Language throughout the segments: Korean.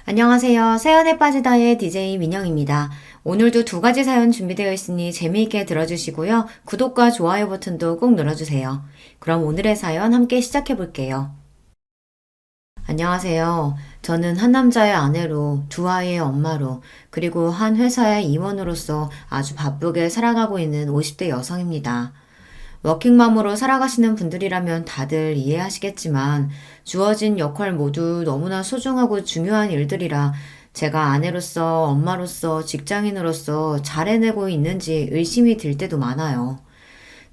안녕하세요. 사연에 빠지다의 DJ 민영입니다. 오늘도 두 가지 사연 준비되어 있으니 재미있게 들어주시고요. 구독과 좋아요 버튼도 꼭 눌러주세요. 그럼 오늘의 사연 함께 시작해 볼게요. 안녕하세요. 저는 한 남자의 아내로, 두 아이의 엄마로, 그리고 한 회사의 임원으로서 아주 바쁘게 살아가고 있는 50대 여성입니다. 워킹맘으로 살아가시는 분들이라면 다들 이해하시겠지만 주어진 역할 모두 너무나 소중하고 중요한 일들이라 제가 아내로서, 엄마로서, 직장인으로서 잘 해내고 있는지 의심이 들 때도 많아요.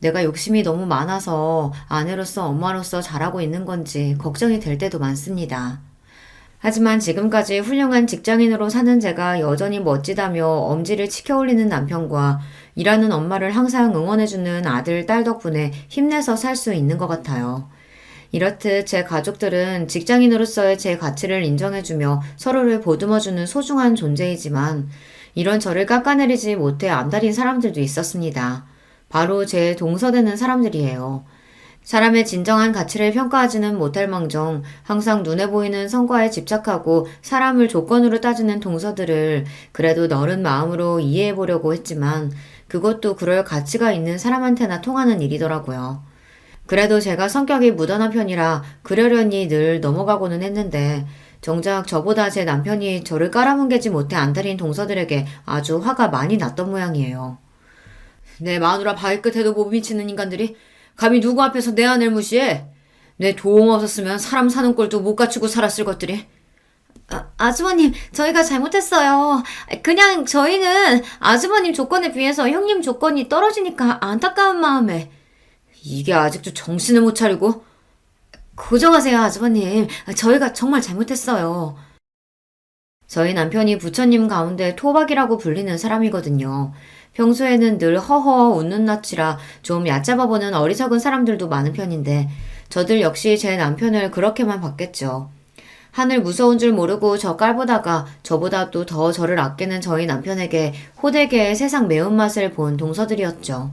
내가 욕심이 너무 많아서 아내로서, 엄마로서 잘하고 있는 건지 걱정이 될 때도 많습니다. 하지만 지금까지 훌륭한 직장인으로 사는 제가 여전히 멋지다며 엄지를 치켜올리는 남편과 일하는 엄마를 항상 응원해주는 아들, 딸 덕분에 힘내서 살 수 있는 것 같아요. 이렇듯 제 가족들은 직장인으로서의 제 가치를 인정해주며 서로를 보듬어주는 소중한 존재이지만 이런 저를 깎아내리지 못해 안달인 사람들도 있었습니다. 바로 제 동서되는 사람들이에요. 사람의 진정한 가치를 평가하지는 못할 망정 항상 눈에 보이는 성과에 집착하고 사람을 조건으로 따지는 동서들을 그래도 너른 마음으로 이해해 보려고 했지만 그것도 그럴 가치가 있는 사람한테나 통하는 일이더라고요. 그래도 제가 성격이 무던한 편이라 그러려니 늘 넘어가고는 했는데 정작 저보다 제 남편이 저를 깔아뭉개지 못해 안달인 동서들에게 아주 화가 많이 났던 모양이에요. 내 마누라 발끝에도 못 미치는 인간들이 감히 누구 앞에서 내 아내를 무시해? 내 도움 없었으면 사람 사는 꼴도 못 갖추고 살았을 것들이. 아주버님, 저희가 잘못했어요. 그냥 저희는 아주버님 조건에 비해서 형님 조건이 떨어지니까 안타까운 마음에. 이게 아직도 정신을 못 차리고? 고정하세요, 아주버님. 저희가 정말 잘못했어요. 저희 남편이 부처님 가운데 토박이라고 불리는 사람이거든요. 평소에는 늘 허허 웃는 낯이라 좀 얕잡아 보는 어리석은 사람들도 많은 편인데 저들 역시 제 남편을 그렇게만 봤겠죠. 하늘 무서운 줄 모르고 저 깔보다가 저보다 또 더 저를 아끼는 저희 남편에게 호되게 세상 매운맛을 본 동서들이었죠.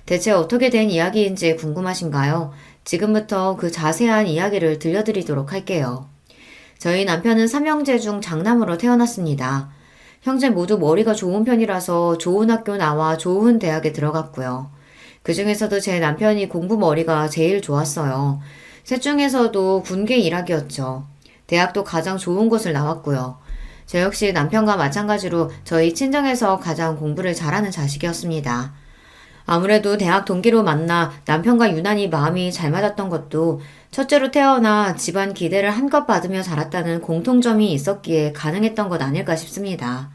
대체 어떻게 된 이야기인지 궁금하신가요? 지금부터 그 자세한 이야기를 들려드리도록 할게요. 저희 남편은 삼형제 중 장남으로 태어났습니다. 형제 모두 머리가 좋은 편이라서 좋은 학교 나와 좋은 대학에 들어갔고요. 그 중에서도 제 남편이 공부 머리가 제일 좋았어요. 셋 중에서도 군계 일학이었죠. 대학도 가장 좋은 곳을 나왔고요. 저 역시 남편과 마찬가지로 저희 친정에서 가장 공부를 잘하는 자식이었습니다. 아무래도 대학 동기로 만나 남편과 유난히 마음이 잘 맞았던 것도 첫째로 태어나 집안 기대를 한껏 받으며 자랐다는 공통점이 있었기에 가능했던 것 아닐까 싶습니다.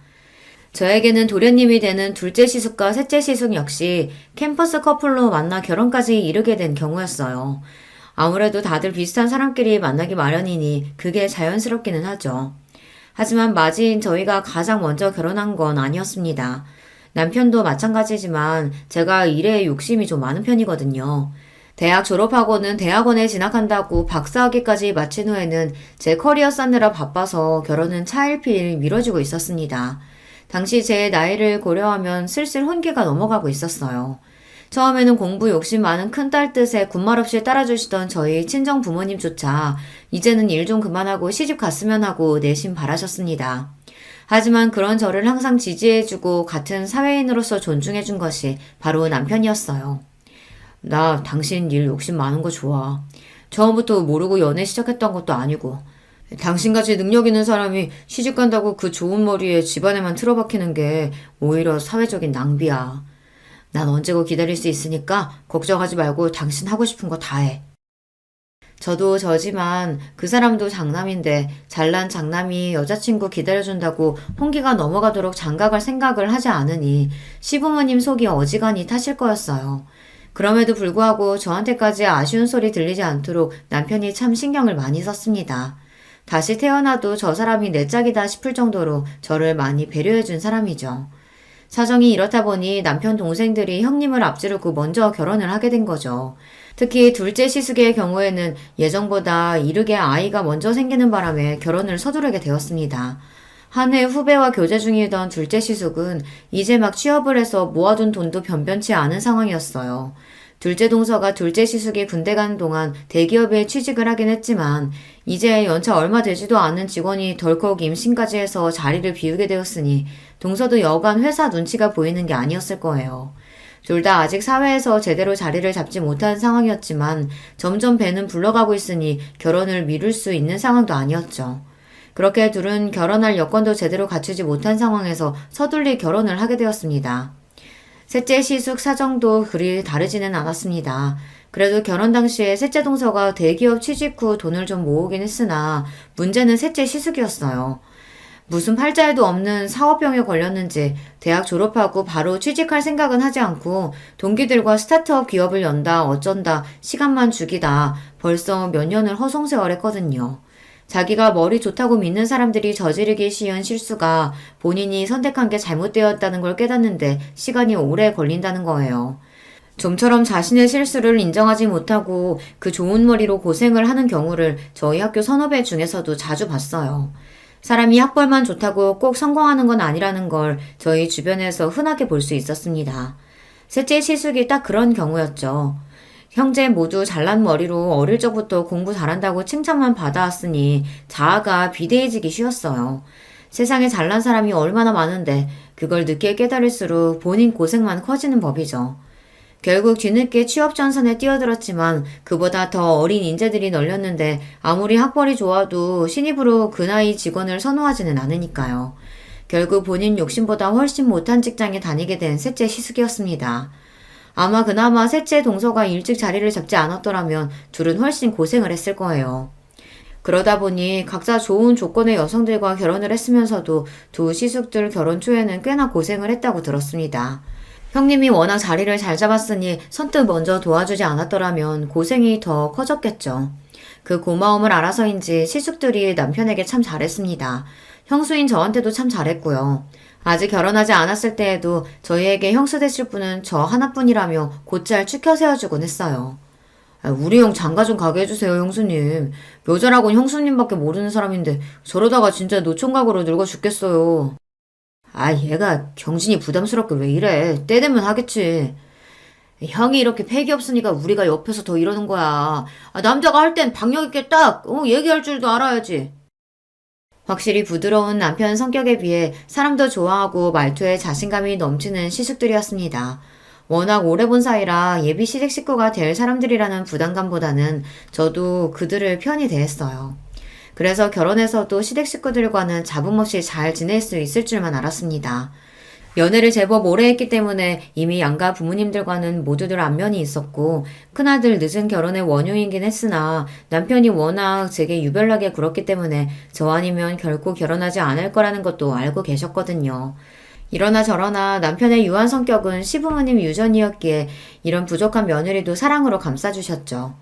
저에게는 도련님이 되는 둘째 시숙과 셋째 시숙 역시 캠퍼스 커플로 만나 결혼까지 이르게 된 경우였어요. 아무래도 다들 비슷한 사람끼리 만나기 마련이니 그게 자연스럽기는 하죠. 하지만 맞이인 저희가 가장 먼저 결혼한 건 아니었습니다. 남편도 마찬가지지만 제가 일에 욕심이 좀 많은 편이거든요. 대학 졸업하고는 대학원에 진학한다고 박사학위까지 마친 후에는 제 커리어 쌓느라 바빠서 결혼은 차일피일 미뤄지고 있었습니다. 당시 제 나이를 고려하면 슬슬 혼기가 넘어가고 있었어요. 처음에는 공부 욕심 많은 큰딸 뜻에 군말 없이 따라주시던 저희 친정 부모님조차 이제는 일 좀 그만하고 시집 갔으면 하고 내심 바라셨습니다. 하지만 그런 저를 항상 지지해주고 같은 사회인으로서 존중해준 것이 바로 남편이었어요. 나 당신 일 욕심 많은 거 좋아. 처음부터 모르고 연애 시작했던 것도 아니고 당신같이 능력 있는 사람이 시집 간다고 그 좋은 머리에 집안에만 틀어박히는 게 오히려 사회적인 낭비야. 난 언제고 기다릴 수 있으니까 걱정하지 말고 당신 하고 싶은 거 다 해. 저도 저지만 그 사람도 장남인데 잘난 장남이 여자친구 기다려준다고 홍기가 넘어가도록 장가갈 생각을 하지 않으니 시부모님 속이 어지간히 타실 거였어요. 그럼에도 불구하고 저한테까지 아쉬운 소리 들리지 않도록 남편이 참 신경을 많이 썼습니다. 다시 태어나도 저 사람이 내 짝이다 싶을 정도로 저를 많이 배려해준 사람이죠. 사정이 이렇다 보니 남편 동생들이 형님을 앞지르고 먼저 결혼을 하게 된 거죠. 특히 둘째 시숙의 경우에는 예정보다 이르게 아이가 먼저 생기는 바람에 결혼을 서두르게 되었습니다. 한 해 후배와 교제 중이던 둘째 시숙은 이제 막 취업을 해서 모아둔 돈도 변변치 않은 상황이었어요. 둘째 동서가 둘째 시숙이 군대 가는 동안 대기업에 취직을 하긴 했지만 이제 연차 얼마 되지도 않은 직원이 덜컥 임신까지 해서 자리를 비우게 되었으니 동서도 여간 회사 눈치가 보이는 게 아니었을 거예요. 둘 다 아직 사회에서 제대로 자리를 잡지 못한 상황이었지만 점점 배는 불러가고 있으니 결혼을 미룰 수 있는 상황도 아니었죠. 그렇게 둘은 결혼할 여건도 제대로 갖추지 못한 상황에서 서둘리 결혼을 하게 되었습니다. 셋째 시숙 사정도 그리 다르지는 않았습니다. 그래도 결혼 당시에 셋째 동서가 대기업 취직 후 돈을 좀 모으긴 했으나 문제는 셋째 시숙이었어요. 무슨 팔자에도 없는 사업병에 걸렸는지 대학 졸업하고 바로 취직할 생각은 하지 않고 동기들과 스타트업 기업을 연다 어쩐다 시간만 죽이다 벌써 몇 년을 허송세월했거든요. 자기가 머리 좋다고 믿는 사람들이 저지르기 쉬운 실수가 본인이 선택한 게 잘못되었다는 걸 깨닫는데 시간이 오래 걸린다는 거예요. 좀처럼 자신의 실수를 인정하지 못하고 그 좋은 머리로 고생을 하는 경우를 저희 학교 선후배 중에서도 자주 봤어요. 사람이 학벌만 좋다고 꼭 성공하는 건 아니라는 걸 저희 주변에서 흔하게 볼 수 있었습니다. 셋째 시숙이 딱 그런 경우였죠. 형제 모두 잘난 머리로 어릴 적부터 공부 잘한다고 칭찬만 받아왔으니 자아가 비대해지기 쉬웠어요. 세상에 잘난 사람이 얼마나 많은데 그걸 늦게 깨달을수록 본인 고생만 커지는 법이죠. 결국 뒤늦게 취업 전선에 뛰어들었지만 그보다 더 어린 인재들이 널렸는데 아무리 학벌이 좋아도 신입으로 그 나이 직원을 선호하지는 않으니까요. 결국 본인 욕심보다 훨씬 못한 직장에 다니게 된 셋째 시숙이었습니다. 아마 그나마 셋째 동서가 일찍 자리를 잡지 않았더라면 둘은 훨씬 고생을 했을 거예요. 그러다 보니 각자 좋은 조건의 여성들과 결혼을 했으면서도 두 시숙들 결혼 초에는 꽤나 고생을 했다고 들었습니다. 형님이 워낙 자리를 잘 잡았으니 선뜻 먼저 도와주지 않았더라면 고생이 더 커졌겠죠. 그 고마움을 알아서인지 시숙들이 남편에게 참 잘했습니다. 형수인 저한테도 참 잘했고요. 아직 결혼하지 않았을 때에도 저희에게 형수 되실 분은 저 하나뿐이라며 곧잘 추켜 세워주곤 했어요. 우리 형 장가 좀 가게 해주세요, 형수님. 여자라곤 형수님밖에 모르는 사람인데 저러다가 진짜 노총각으로 늙어 죽겠어요. 얘가 경진이 부담스럽게 왜 이래. 때 되면 하겠지. 형이 이렇게 패기 없으니까 우리가 옆에서 더 이러는 거야. 남자가 할 땐 박력 있게 딱 얘기할 줄도 알아야지. 확실히 부드러운 남편 성격에 비해 사람도 좋아하고 말투에 자신감이 넘치는 시숙들이었습니다. 워낙 오래 본 사이라 예비 시댁 식구가 될 사람들이라는 부담감보다는 저도 그들을 편히 대했어요. 그래서 결혼해서도 시댁 식구들과는 잡음 없이 잘 지낼 수 있을 줄만 알았습니다. 연애를 제법 오래 했기 때문에 이미 양가 부모님들과는 모두들 안면이 있었고 큰아들 늦은 결혼의 원흉이긴 했으나 남편이 워낙 제게 유별나게 굴었기 때문에 저 아니면 결코 결혼하지 않을 거라는 것도 알고 계셨거든요. 이러나 저러나 남편의 유한 성격은 시부모님 유전이었기에 이런 부족한 며느리도 사랑으로 감싸주셨죠.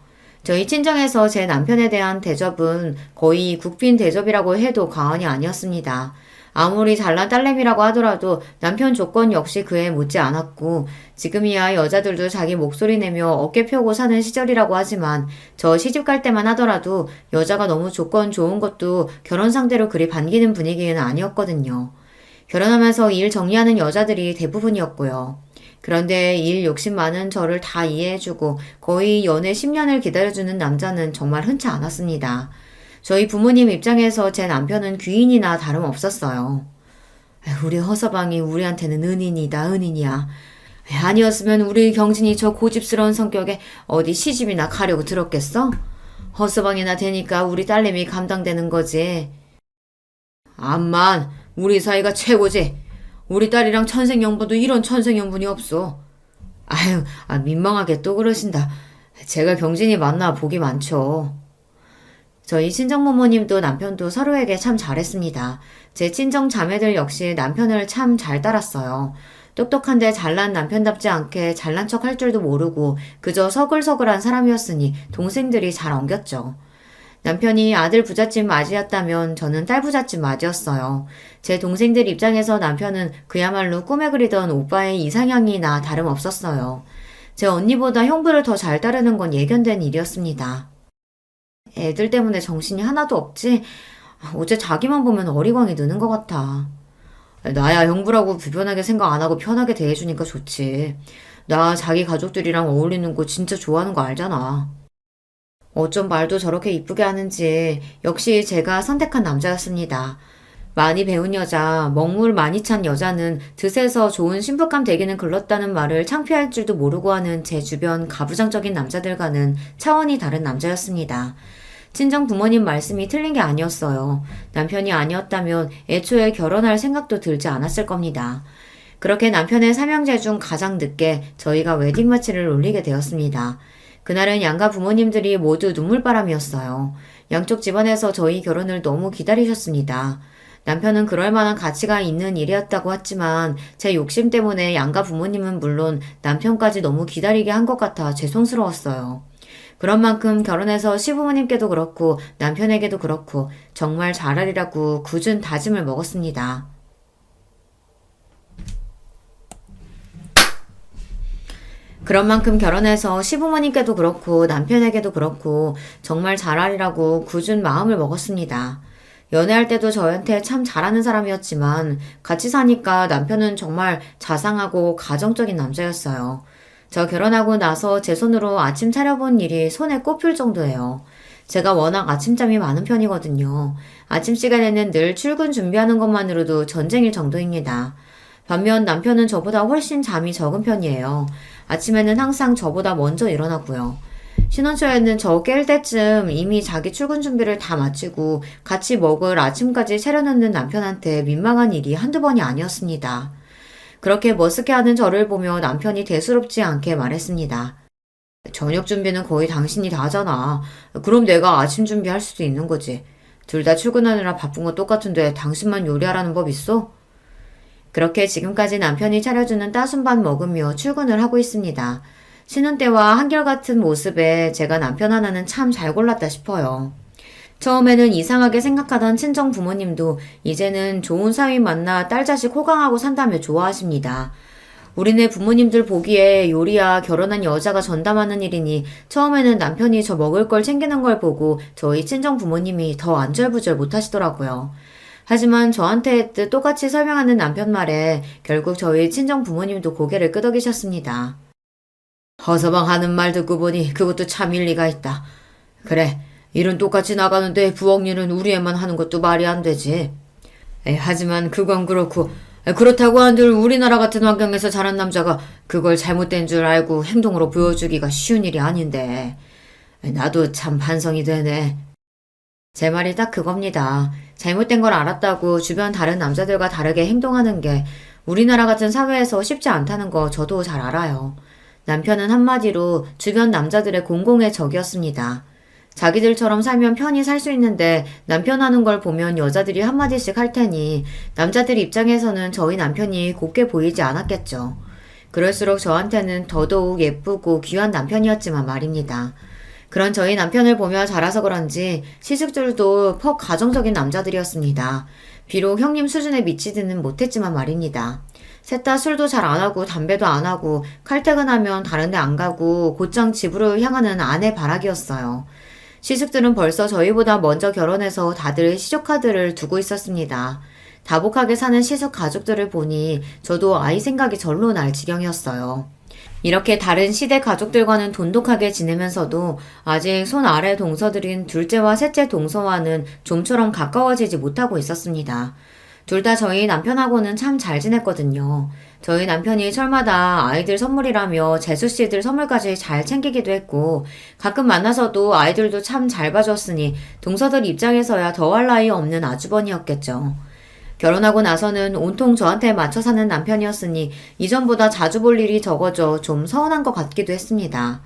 저희 친정에서 제 남편에 대한 대접은 거의 국빈 대접이라고 해도 과언이 아니었습니다. 아무리 잘난 딸내미라고 하더라도 남편 조건 역시 그에 묻지 않았고 지금이야 여자들도 자기 목소리 내며 어깨 펴고 사는 시절이라고 하지만 저 시집갈 때만 하더라도 여자가 너무 조건 좋은 것도 결혼 상대로 그리 반기는 분위기는 아니었거든요. 결혼하면서 일 정리하는 여자들이 대부분이었고요. 그런데 일 욕심 많은 저를 다 이해해주고 거의 연애 10년을 기다려주는 남자는 정말 흔치 않았습니다. 저희 부모님 입장에서 제 남편은 귀인이나 다름없었어요. 우리 허서방이 우리한테는 은인이다, 은인이야. 아니었으면 우리 경진이 저 고집스러운 성격에 어디 시집이나 가려고 들었겠어? 허서방이나 되니까 우리 딸내미 감당되는 거지. 암만 우리 사이가 최고지. 우리 딸이랑 천생연분도 이런 천생연분이 없어. 민망하게 또 그러신다. 제가 경진이 만나 복이 많죠. 저희 친정부모님도 남편도 서로에게 참 잘했습니다. 제 친정 자매들 역시 남편을 참 잘 따랐어요. 똑똑한데 잘난 남편답지 않게 잘난 척 할 줄도 모르고 그저 서글서글한 사람이었으니 동생들이 잘 엉겼죠. 남편이 아들 부잣집 맞이였다면 저는 딸 부잣집 맞이였어요. 제 동생들 입장에서 남편은 그야말로 꿈에 그리던 오빠의 이상형이나 다름없었어요. 제 언니보다 형부를 더 잘 따르는 건 예견된 일이었습니다. 애들 때문에 정신이 하나도 없지? 어째 자기만 보면 어리광이 느는 것 같아. 나야 형부라고 불편하게 생각 안 하고 편하게 대해주니까 좋지. 나 자기 가족들이랑 어울리는 거 진짜 좋아하는 거 알잖아. 어쩜 말도 저렇게 이쁘게 하는지 역시 제가 선택한 남자였습니다. 많이 배운 여자, 먹물 많이 찬 여자는 드세서 좋은 신부감 되기는 글렀다는 말을 창피할 줄도 모르고 하는 제 주변 가부장적인 남자들과는 차원이 다른 남자였습니다. 친정 부모님 말씀이 틀린 게 아니었어요. 남편이 아니었다면 애초에 결혼할 생각도 들지 않았을 겁니다. 그렇게 남편의 삼형제 중 가장 늦게 저희가 웨딩마치를 올리게 되었습니다. 그날은 양가 부모님들이 모두 눈물바람이었어요. 양쪽 집안에서 저희 결혼을 너무 기다리셨습니다. 남편은 그럴 만한 가치가 있는 일이었다고 했지만 제 욕심 때문에 양가 부모님은 물론 남편까지 너무 기다리게 한 것 같아 죄송스러웠어요. 그런 만큼 결혼해서 시부모님께도 그렇고 남편에게도 그렇고 정말 잘하리라고 굳은 다짐을 먹었습니다. 그런 만큼 결혼해서 시부모님께도 그렇고 남편에게도 그렇고 정말 잘하리라고 굳은 마음을 먹었습니다. 연애할 때도 저한테 참 잘하는 사람이었지만 같이 사니까 남편은 정말 자상하고 가정적인 남자였어요. 저 결혼하고 나서 제 손으로 아침 차려본 일이 손에 꼽힐 정도예요. 제가 워낙 아침잠이 많은 편이거든요. 아침 시간에는 늘 출근 준비하는 것만으로도 전쟁일 정도입니다. 반면 남편은 저보다 훨씬 잠이 적은 편이에요. 아침에는 항상 저보다 먼저 일어나고요. 신혼 초에는 저 깰 때쯤 이미 자기 출근 준비를 다 마치고 같이 먹을 아침까지 차려놓는 남편한테 민망한 일이 한두 번이 아니었습니다. 그렇게 머쓱해하는 저를 보며 남편이 대수롭지 않게 말했습니다. 저녁 준비는 거의 당신이 다 하잖아. 그럼 내가 아침 준비할 수도 있는 거지. 둘 다 출근하느라 바쁜 거 똑같은데 당신만 요리하라는 법 있어? 그렇게 지금까지 남편이 차려주는 따순밥 먹으며 출근을 하고 있습니다. 신혼 때와 한결같은 모습에 제가 남편 하나는 참 잘 골랐다 싶어요. 처음에는 이상하게 생각하던 친정 부모님도 이제는 좋은 사위 만나 딸 자식 호강하고 산다며 좋아하십니다. 우리네 부모님들 보기에 요리야 결혼한 여자가 전담하는 일이니 처음에는 남편이 저 먹을 걸 챙기는 걸 보고 저희 친정 부모님이 더 안절부절 못하시더라고요. 하지만 저한테 똑같이 설명하는 남편 말에 결국 저희 친정 부모님도 고개를 끄덕이셨습니다. 허서방 하는 말 듣고 보니 그것도 참 일리가 있다. 그래, 일은 똑같이 나가는데 부엌 일은 우리 애만 하는 것도 말이 안 되지. 하지만 그건 그렇고 그렇다고 한들 우리나라 같은 환경에서 자란 남자가 그걸 잘못된 줄 알고 행동으로 보여주기가 쉬운 일이 아닌데. 나도 참 반성이 되네. 제 말이 딱 그겁니다. 잘못된 걸 알았다고 주변 다른 남자들과 다르게 행동하는 게 우리나라 같은 사회에서 쉽지 않다는 거 저도 잘 알아요. 남편은 한마디로 주변 남자들의 공공의 적이었습니다. 자기들처럼 살면 편히 살 수 있는데 남편 하는 걸 보면 여자들이 한마디씩 할 테니 남자들 입장에서는 저희 남편이 곱게 보이지 않았겠죠. 그럴수록 저한테는 더더욱 예쁘고 귀한 남편이었지만 말입니다. 그런 저희 남편을 보며 자라서 그런지 시숙들도 퍽 가정적인 남자들이었습니다. 비록 형님 수준에 미치지는 못했지만 말입니다. 셋 다 술도 잘 안 하고 담배도 안 하고 칼퇴근하면 다른 데 안 가고 곧장 집으로 향하는 아내 바라기였어요. 시숙들은 벌써 저희보다 먼저 결혼해서 다들 시조카드를 두고 있었습니다. 다복하게 사는 시숙 가족들을 보니 저도 아이 생각이 절로 날 지경이었어요. 이렇게 다른 시대 가족들과는 돈독하게 지내면서도 아직 손 아래 동서들인 둘째와 셋째 동서와는 좀처럼 가까워지지 못하고 있었습니다. 둘 다 저희 남편하고는 참 잘 지냈거든요. 저희 남편이 철마다 아이들 선물이라며 재수씨들 선물까지 잘 챙기기도 했고 가끔 만나서도 아이들도 참 잘 봐줬으니 동서들 입장에서야 더할 나위 없는 아주버니였겠죠. 결혼하고 나서는 온통 저한테 맞춰 사는 남편이었으니 이전보다 자주 볼 일이 적어져 좀 서운한 것 같기도 했습니다.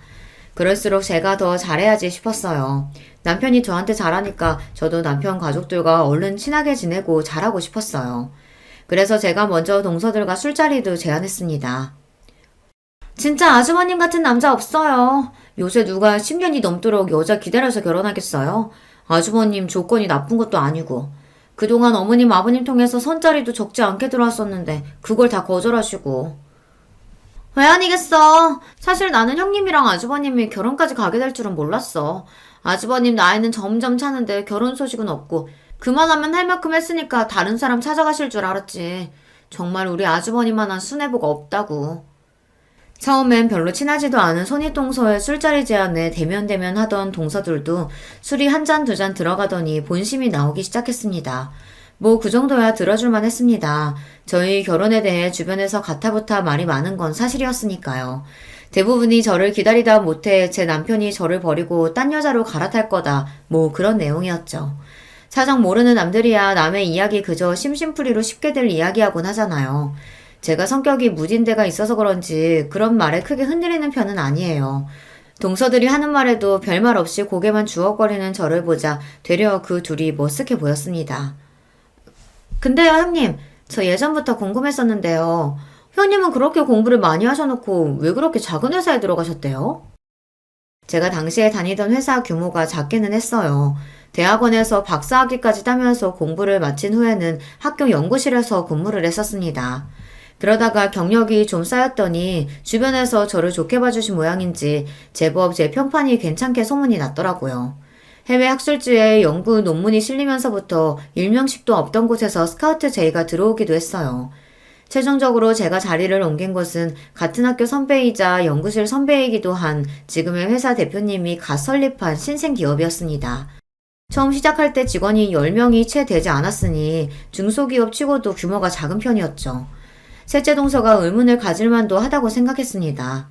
그럴수록 제가 더 잘해야지 싶었어요. 남편이 저한테 잘하니까 저도 남편 가족들과 얼른 친하게 지내고 잘하고 싶었어요. 그래서 제가 먼저 동서들과 술자리도 제안했습니다. 진짜 아주버님 같은 남자 없어요. 요새 누가 10년이 넘도록 여자 기다려서 결혼하겠어요? 아주버님 조건이 나쁜 것도 아니고. 그동안 어머님 아버님 통해서 선자리도 적지 않게 들어왔었는데 그걸 다 거절하시고. 왜 아니겠어. 사실 나는 형님이랑 아주버님이 결혼까지 가게 될 줄은 몰랐어. 아주버님 나이는 점점 차는데 결혼 소식은 없고 그만하면 할 만큼 했으니까 다른 사람 찾아가실 줄 알았지. 정말 우리 아주버님만한 순애보가 없다고. 처음엔 별로 친하지도 않은 손윗동서의 술자리 제안에 대면대면 하던 동서들도 술이 한 잔 두 잔 들어가더니 본심이 나오기 시작했습니다. 뭐 그 정도야 들어줄만 했습니다. 저희 결혼에 대해 주변에서 가타부타 말이 많은 건 사실이었으니까요. 대부분이 저를 기다리다 못해 제 남편이 저를 버리고 딴 여자로 갈아탈 거다. 뭐 그런 내용이었죠. 사정 모르는 남들이야 남의 이야기 그저 심심풀이로 쉽게들 이야기하곤 하잖아요. 제가 성격이 무딘 데가 있어서 그런지 그런 말에 크게 흔들리는 편은 아니에요. 동서들이 하는 말에도 별말 없이 고개만 주걱거리는 저를 보자 되려 그 둘이 머쓱해 보였습니다. 근데요, 형님. 저 예전부터 궁금했었는데요. 형님은 그렇게 공부를 많이 하셔놓고 왜 그렇게 작은 회사에 들어가셨대요? 제가 당시에 다니던 회사 규모가 작기는 했어요. 대학원에서 박사학위까지 따면서 공부를 마친 후에는 학교 연구실에서 근무를 했었습니다. 그러다가 경력이 좀 쌓였더니 주변에서 저를 좋게 봐주신 모양인지 제법 제 평판이 괜찮게 소문이 났더라고요. 해외 학술지에 연구 논문이 실리면서부터 일명식도 없던 곳에서 스카우트 제의가 들어오기도 했어요. 최종적으로 제가 자리를 옮긴 곳은 같은 학교 선배이자 연구실 선배이기도 한 지금의 회사 대표님이 갓 설립한 신생기업이었습니다. 처음 시작할 때 직원이 10명이 채 되지 않았으니 중소기업 치고도 규모가 작은 편이었죠. 셋째 동서가 의문을 가질 만도 하다고 생각했습니다.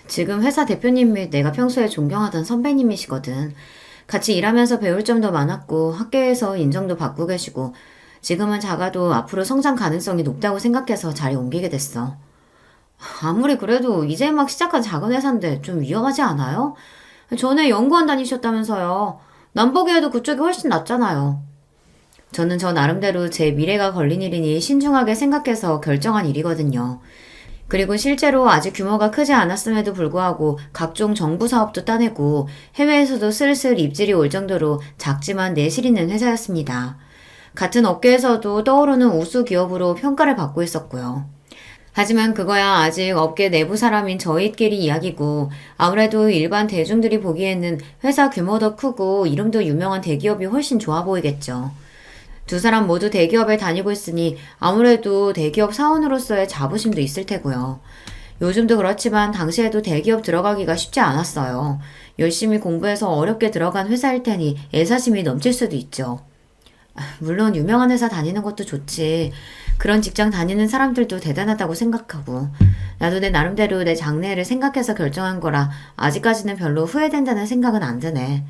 지금 회사 대표님이 내가 평소에 존경하던 선배님이시거든. 같이 일하면서 배울 점도 많았고 학교에서 인정도 받고 계시고 지금은 작아도 앞으로 성장 가능성이 높다고 생각해서 자리 옮기게 됐어. 아무리 그래도 이제 막 시작한 작은 회사인데 좀 위험하지 않아요? 전에 연구원 다니셨다면서요. 남 보기에도 그쪽이 훨씬 낫잖아요. 저는 저 나름대로 제 미래가 걸린 일이니 신중하게 생각해서 결정한 일이거든요. 그리고 실제로 아직 규모가 크지 않았음에도 불구하고 각종 정부 사업도 따내고 해외에서도 슬슬 입질이 올 정도로 작지만 내실 있는 회사였습니다. 같은 업계에서도 떠오르는 우수 기업으로 평가를 받고 있었고요. 하지만 그거야 아직 업계 내부 사람인 저희끼리 이야기고 아무래도 일반 대중들이 보기에는 회사 규모도 크고 이름도 유명한 대기업이 훨씬 좋아 보이겠죠. 두 사람 모두 대기업에 다니고 있으니 아무래도 대기업 사원으로서의 자부심도 있을 테고요. 요즘도 그렇지만 당시에도 대기업 들어가기가 쉽지 않았어요. 열심히 공부해서 어렵게 들어간 회사일 테니 애사심이 넘칠 수도 있죠. 물론 유명한 회사 다니는 것도 좋지. 그런 직장 다니는 사람들도 대단하다고 생각하고 나도 내 나름대로 내 장래를 생각해서 결정한 거라 아직까지는 별로 후회된다는 생각은 안 드네.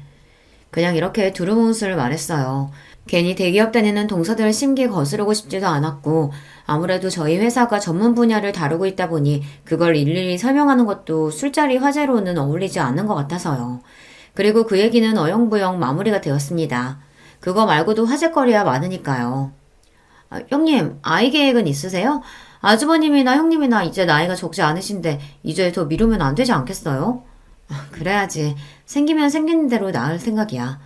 그냥 이렇게 두루뭉술 말했어요. 괜히 대기업 다니는 동서들 심기 거스르고 싶지도 않았고 아무래도 저희 회사가 전문 분야를 다루고 있다 보니 그걸 일일이 설명하는 것도 술자리 화제로는 어울리지 않는 것 같아서요. 그리고 그 얘기는 어영부영 마무리가 되었습니다. 그거 말고도 화제거리야 많으니까요. 형님, 아이 계획은 있으세요? 아주버님이나 형님이나 이제 나이가 적지 않으신데 이제 더 미루면 안 되지 않겠어요? 그래야지. 생기면 생기는 대로 낳을 생각이야.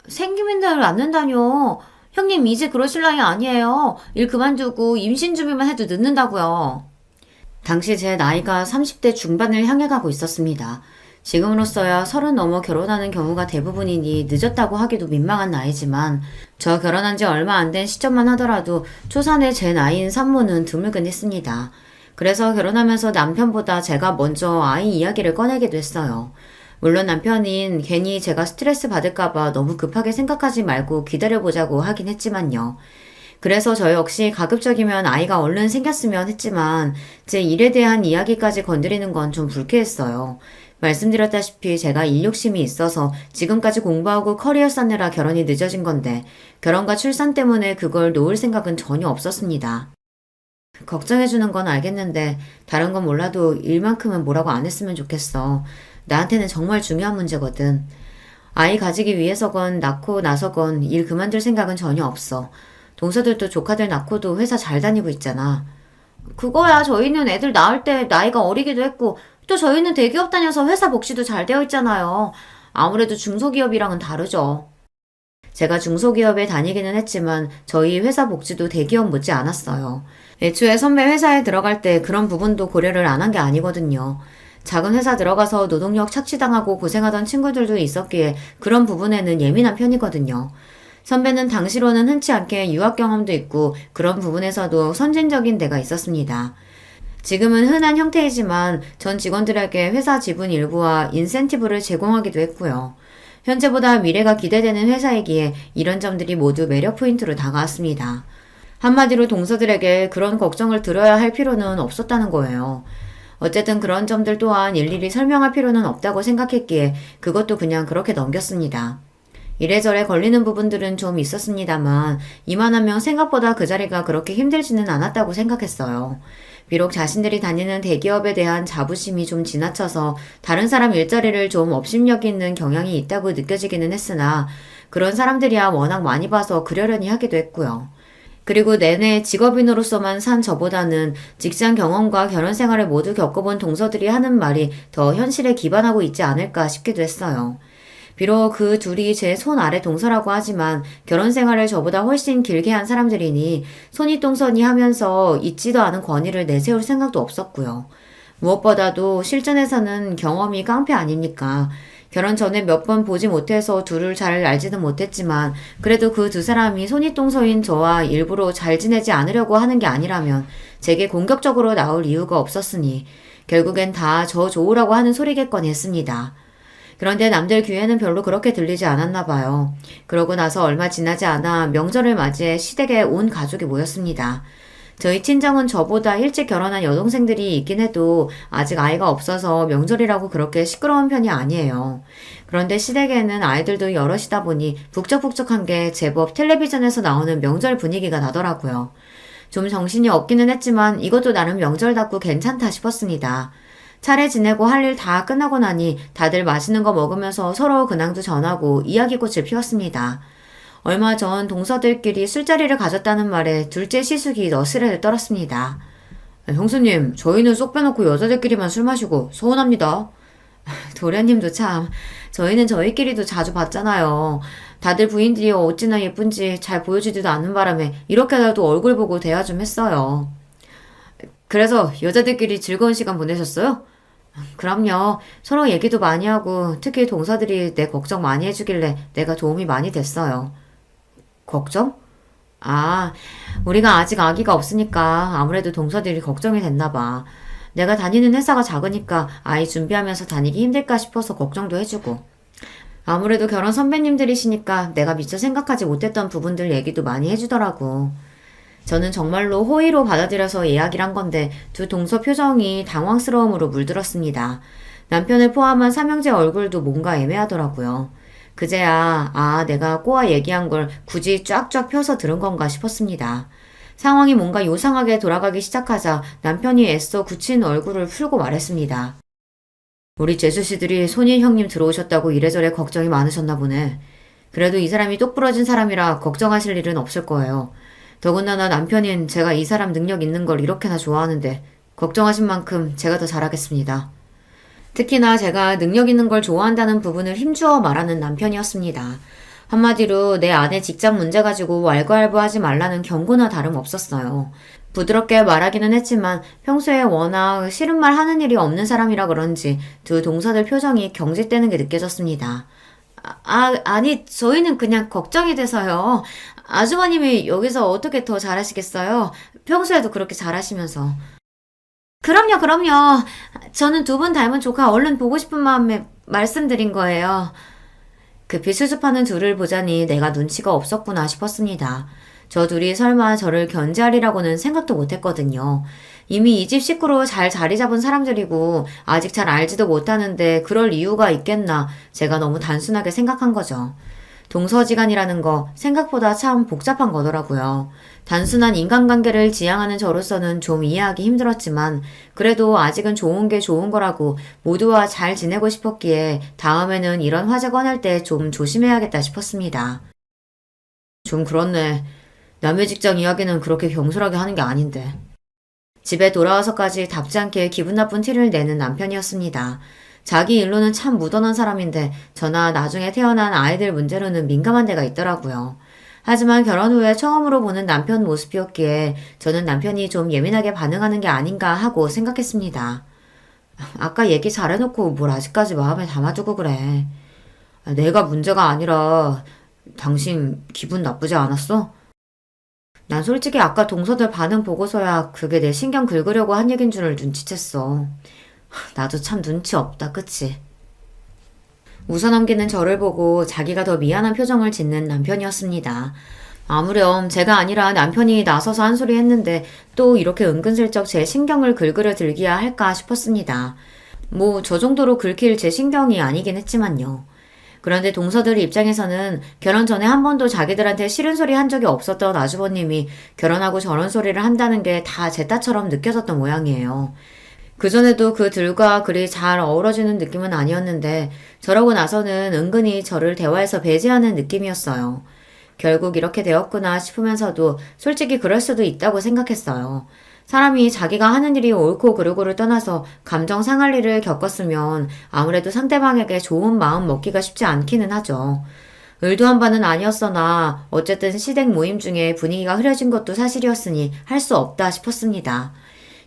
생기는 대로 낳는다뇨. 형님 이제 그러실 나이 아니에요. 일 그만두고 임신 준비만 해도 늦는다고요. 당시 제 나이가 30대 중반을 향해 가고 있었습니다. 지금으로서야 30 넘어 결혼하는 경우가 대부분이니 늦었다고 하기도 민망한 나이지만 저 결혼한 지 얼마 안 된 시점만 하더라도 초산의 제 나이인 산모는 드물긴 했습니다. 그래서 결혼하면서 남편보다 제가 먼저 아이 이야기를 꺼내기도 했어요. 물론 남편인 괜히 제가 스트레스 받을까봐 너무 급하게 생각하지 말고 기다려보자고 하긴 했지만요. 그래서 저 역시 가급적이면 아이가 얼른 생겼으면 했지만 제 일에 대한 이야기까지 건드리는 건 좀 불쾌했어요. 말씀드렸다시피 제가 일 욕심이 있어서 지금까지 공부하고 커리어 쌓느라 결혼이 늦어진 건데 결혼과 출산 때문에 그걸 놓을 생각은 전혀 없었습니다. 걱정해주는 건 알겠는데 다른 건 몰라도 일만큼은 뭐라고 안 했으면 좋겠어. 나한테는 정말 중요한 문제거든. 아이 가지기 위해서건 낳고 나서건 일 그만둘 생각은 전혀 없어. 동서들도 조카들 낳고도 회사 잘 다니고 있잖아. 그거야 저희는 애들 낳을 때 나이가 어리기도 했고 또 저희는 대기업 다녀서 회사 복지도 잘 되어 있잖아요. 아무래도 중소기업이랑은 다르죠. 제가 중소기업에 다니기는 했지만 저희 회사 복지도 대기업 못지 않았어요. 애초에 선배 회사에 들어갈 때 그런 부분도 고려를 안 한 게 아니거든요. 작은 회사 들어가서 노동력 착취당하고 고생하던 친구들도 있었기에 그런 부분에는 예민한 편이거든요. 선배는 당시로는 흔치 않게 유학 경험도 있고 그런 부분에서도 선진적인 데가 있었습니다. 지금은 흔한 형태이지만 전 직원들에게 회사 지분 일부와 인센티브를 제공하기도 했고요. 현재보다 미래가 기대되는 회사이기에 이런 점들이 모두 매력 포인트로 다가왔습니다. 한마디로 동서들에게 그런 걱정을 들어야 할 필요는 없었다는 거예요. 어쨌든 그런 점들 또한 일일이 설명할 필요는 없다고 생각했기에 그것도 그냥 그렇게 넘겼습니다. 이래저래 걸리는 부분들은 좀 있었습니다만 이만하면 생각보다 그 자리가 그렇게 힘들지는 않았다고 생각했어요. 비록 자신들이 다니는 대기업에 대한 자부심이 좀 지나쳐서 다른 사람 일자리를 좀 업신여기 있는 경향이 있다고 느껴지기는 했으나 그런 사람들이야 워낙 많이 봐서 그러려니 하기도 했고요. 그리고 내내 직업인으로서만 산 저보다는 직장 경험과 결혼 생활을 모두 겪어본 동서들이 하는 말이 더 현실에 기반하고 있지 않을까 싶기도 했어요. 비록 그 둘이 제 손 아래 동서라고 하지만 결혼 생활을 저보다 훨씬 길게 한 사람들이니 손이 하면서 있지도 않은 권위를 내세울 생각도 없었고요. 무엇보다도 실전에서는 경험이 깡패 아닙니까? 결혼 전에 몇 번 보지 못해서 둘을 잘 알지는 못했지만 그래도 그 두 사람이 손이똥서인 저와 일부러 잘 지내지 않으려고 하는 게 아니라면 제게 공격적으로 나올 이유가 없었으니 결국엔 다 저 좋으라고 하는 소리겠거니 했습니다. 그런데 남들 귀에는 별로 그렇게 들리지 않았나 봐요. 그러고 나서 얼마 지나지 않아 명절을 맞이해 시댁에 온 가족이 모였습니다. 저희 친정은 저보다 일찍 결혼한 여동생들이 있긴 해도 아직 아이가 없어서 명절이라고 그렇게 시끄러운 편이 아니에요. 그런데 시댁에는 아이들도 여럿이다 보니 북적북적한 게 제법 텔레비전에서 나오는 명절 분위기가 나더라고요. 좀 정신이 없기는 했지만 이것도 나름 명절답고 괜찮다 싶었습니다. 차례 지내고 할 일 다 끝나고 나니 다들 맛있는 거 먹으면서 서로 근황도 전하고 이야기꽃을 피웠습니다. 얼마 전 동서들끼리 술자리를 가졌다는 말에 둘째 시숙이 너스레를 떨었습니다. 형수님, 저희는 쏙 빼놓고 여자들끼리만 술 마시고 서운합니다. 도련님도 참, 저희는 저희끼리도 자주 봤잖아요. 다들 부인들이 어찌나 예쁜지 잘 보여주지도 않는 바람에 이렇게라도 얼굴 보고 대화 좀 했어요. 그래서 여자들끼리 즐거운 시간 보내셨어요? 그럼요. 서로 얘기도 많이 하고 특히 동서들이 내 걱정 많이 해주길래 내가 도움이 많이 됐어요. 걱정? 아, 우리가 아직 아기가 없으니까 아무래도 동서들이 걱정이 됐나 봐. 내가 다니는 회사가 작으니까 아이 준비하면서 다니기 힘들까 싶어서 걱정도 해주고. 아무래도 결혼 선배님들이시니까 내가 미처 생각하지 못했던 부분들 얘기도 많이 해주더라고. 저는 정말로 호의로 받아들여서 이야기를 한 건데 두 동서 표정이 당황스러움으로 물들었습니다. 남편을 포함한 삼형제 얼굴도 뭔가 애매하더라고요. 그제야 내가 꼬아 얘기한 걸 굳이 쫙쫙 펴서 들은 건가 싶었습니다. 상황이 뭔가 요상하게 돌아가기 시작하자 남편이 애써 굳힌 얼굴을 풀고 말했습니다. 우리 재수씨들이 손희 형님 들어오셨다고 이래저래 걱정이 많으셨나 보네. 그래도 이 사람이 똑부러진 사람이라 걱정하실 일은 없을 거예요. 더군다나 남편인 제가 이 사람 능력 있는 걸 이렇게나 좋아하는데 걱정하신 만큼 제가 더 잘하겠습니다. 특히나 제가 능력 있는 걸 좋아한다는 부분을 힘주어 말하는 남편이었습니다. 한마디로 내 아내 직장 문제 가지고 왈가왈부하지 말라는 경고나 다름없었어요. 부드럽게 말하기는 했지만 평소에 워낙 싫은 말 하는 일이 없는 사람이라 그런지 두 동서들 표정이 경직되는 게 느껴졌습니다. 아니, 저희는 그냥 걱정이 돼서요. 아주머님이 여기서 어떻게 더 잘하시겠어요? 평소에도 그렇게 잘하시면서. 그럼요. 저는 두 분 닮은 조카 얼른 보고 싶은 마음에 말씀드린 거예요. 급히 수습하는 둘을 보자니 내가 눈치가 없었구나 싶었습니다. 저 둘이 설마 저를 견제하리라고는 생각도 못했거든요. 이미 이 집 식구로 잘 자리 잡은 사람들이고 아직 잘 알지도 못하는데 그럴 이유가 있겠나 제가 너무 단순하게 생각한 거죠. 동서지간이라는 거 생각보다 참 복잡한 거더라고요. 단순한 인간관계를 지향하는 저로서는 좀 이해하기 힘들었지만 그래도 아직은 좋은 게 좋은 거라고 모두와 잘 지내고 싶었기에 다음에는 이런 화제 꺼낼 때 좀 조심해야겠다 싶었습니다. 좀 그렇네. 남의 직장 이야기는 그렇게 경솔하게 하는 게 아닌데. 집에 돌아와서까지 답지 않게 기분 나쁜 티를 내는 남편이었습니다. 자기 일로는 참 무던한 사람인데 저나 나중에 태어난 아이들 문제로는 민감한 데가 있더라고요. 하지만 결혼 후에 처음으로 보는 남편 모습이었기에 저는 남편이 좀 예민하게 반응하는 게 아닌가 하고 생각했습니다. 아까 얘기 잘해놓고 뭘 아직까지 마음에 담아두고 그래. 내가 문제가 아니라 당신 기분 나쁘지 않았어? 난 솔직히 아까 동서들 반응 보고서야 그게 내 신경 긁으려고 한 얘긴 줄을 눈치챘어. 나도 참 눈치 없다, 그치? 웃어넘기는 저를 보고 자기가 더 미안한 표정을 짓는 남편이었습니다. 아무렴 제가 아니라 남편이 나서서 한 소리 했는데 또 이렇게 은근슬쩍 제 신경을 긁으려 들기야 할까 싶었습니다. 뭐 저 정도로 긁힐 제 신경이 아니긴 했지만요. 그런데 동서들 입장에서는 결혼 전에 한 번도 자기들한테 싫은 소리 한 적이 없었던 아주버님이 결혼하고 저런 소리를 한다는 게 다 제 딸처럼 느껴졌던 모양이에요. 그전에도 그들과 그리 잘 어우러지는 느낌은 아니었는데 저러고 나서는 은근히 저를 대화에서 배제하는 느낌이었어요. 결국 이렇게 되었구나 싶으면서도 솔직히 그럴 수도 있다고 생각했어요. 사람이 자기가 하는 일이 옳고 그르고를 떠나서 감정 상할 일을 겪었으면 아무래도 상대방에게 좋은 마음 먹기가 쉽지 않기는 하죠. 의도한 바는 아니었으나 어쨌든 시댁 모임 중에 분위기가 흐려진 것도 사실이었으니 할 수 없다 싶었습니다.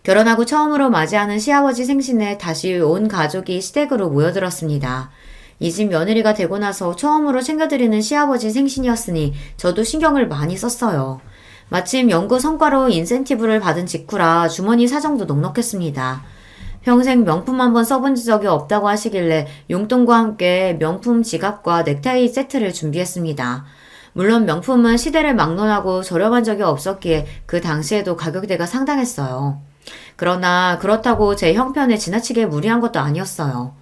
결혼하고 처음으로 맞이하는 시아버지 생신에 다시 온 가족이 시댁으로 모여들었습니다. 이 집 며느리가 되고 나서 처음으로 챙겨드리는 시아버지 생신이었으니 저도 신경을 많이 썼어요. 마침 연구 성과로 인센티브를 받은 직후라 주머니 사정도 넉넉했습니다. 평생 명품 한번 써본 적이 없다고 하시길래 용돈과 함께 명품 지갑과 넥타이 세트를 준비했습니다. 물론 명품은 시대를 막론하고 저렴한 적이 없었기에 그 당시에도 가격대가 상당했어요. 그러나 그렇다고 제 형편에 지나치게 무리한 것도 아니었어요.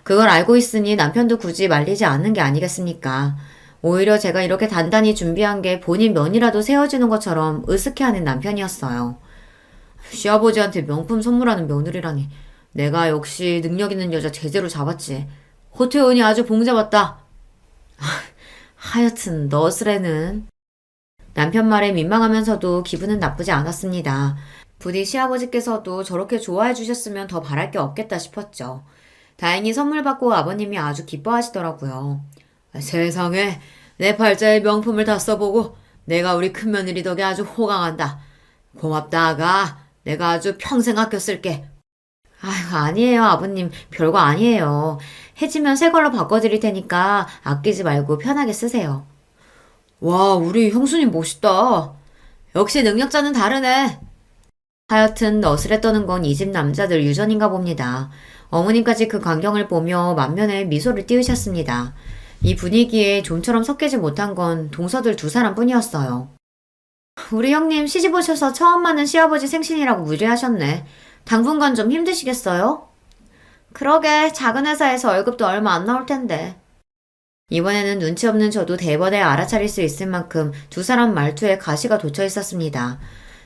그걸 알고 있으니 남편도 굳이 말리지 않는 게 아니겠습니까? 오히려 제가 이렇게 단단히 준비한 게 본인 면이라도 세워지는 것처럼 으스케하는 남편이었어요. 시아버지한테 명품 선물하는 며느리라니. 내가 역시 능력 있는 여자 제대로 잡았지. 호태훈이 아주 봉잡았다. 하여튼 너스레는. 남편 말에 민망하면서도 기분은 나쁘지 않았습니다. 부디 시아버지께서도 저렇게 좋아해 주셨으면 더 바랄 게 없겠다 싶었죠. 다행히 선물 받고 아버님이 아주 기뻐하시더라고요. 세상에 내 팔자에 명품을 다 써보고 내가 우리 큰며느리 덕에 아주 호강한다. 고맙다 아가. 내가 아주 평생 아껴 쓸게. 아유 아니에요 아버님. 별거 아니에요. 해지면 새 걸로 바꿔드릴 테니까 아끼지 말고 편하게 쓰세요. 와 우리 형수님 멋있다. 역시 능력자는 다르네. 하여튼 너스레 떠는 건 이 집 남자들 유전인가 봅니다. 어머님까지 그 광경을 보며 만면에 미소를 띄우셨습니다. 이 분위기에 좀처럼 섞이지 못한 건 동서들 두 사람뿐이었어요. 우리 형님 시집 오셔서 처음 맞는 시아버지 생신이라고 무리하셨네. 당분간 좀 힘드시겠어요? 그러게 작은 회사에서 월급도 얼마 안 나올 텐데. 이번에는 눈치 없는 저도 대번에 알아차릴 수 있을 만큼 두 사람 말투에 가시가 돋쳐 있었습니다.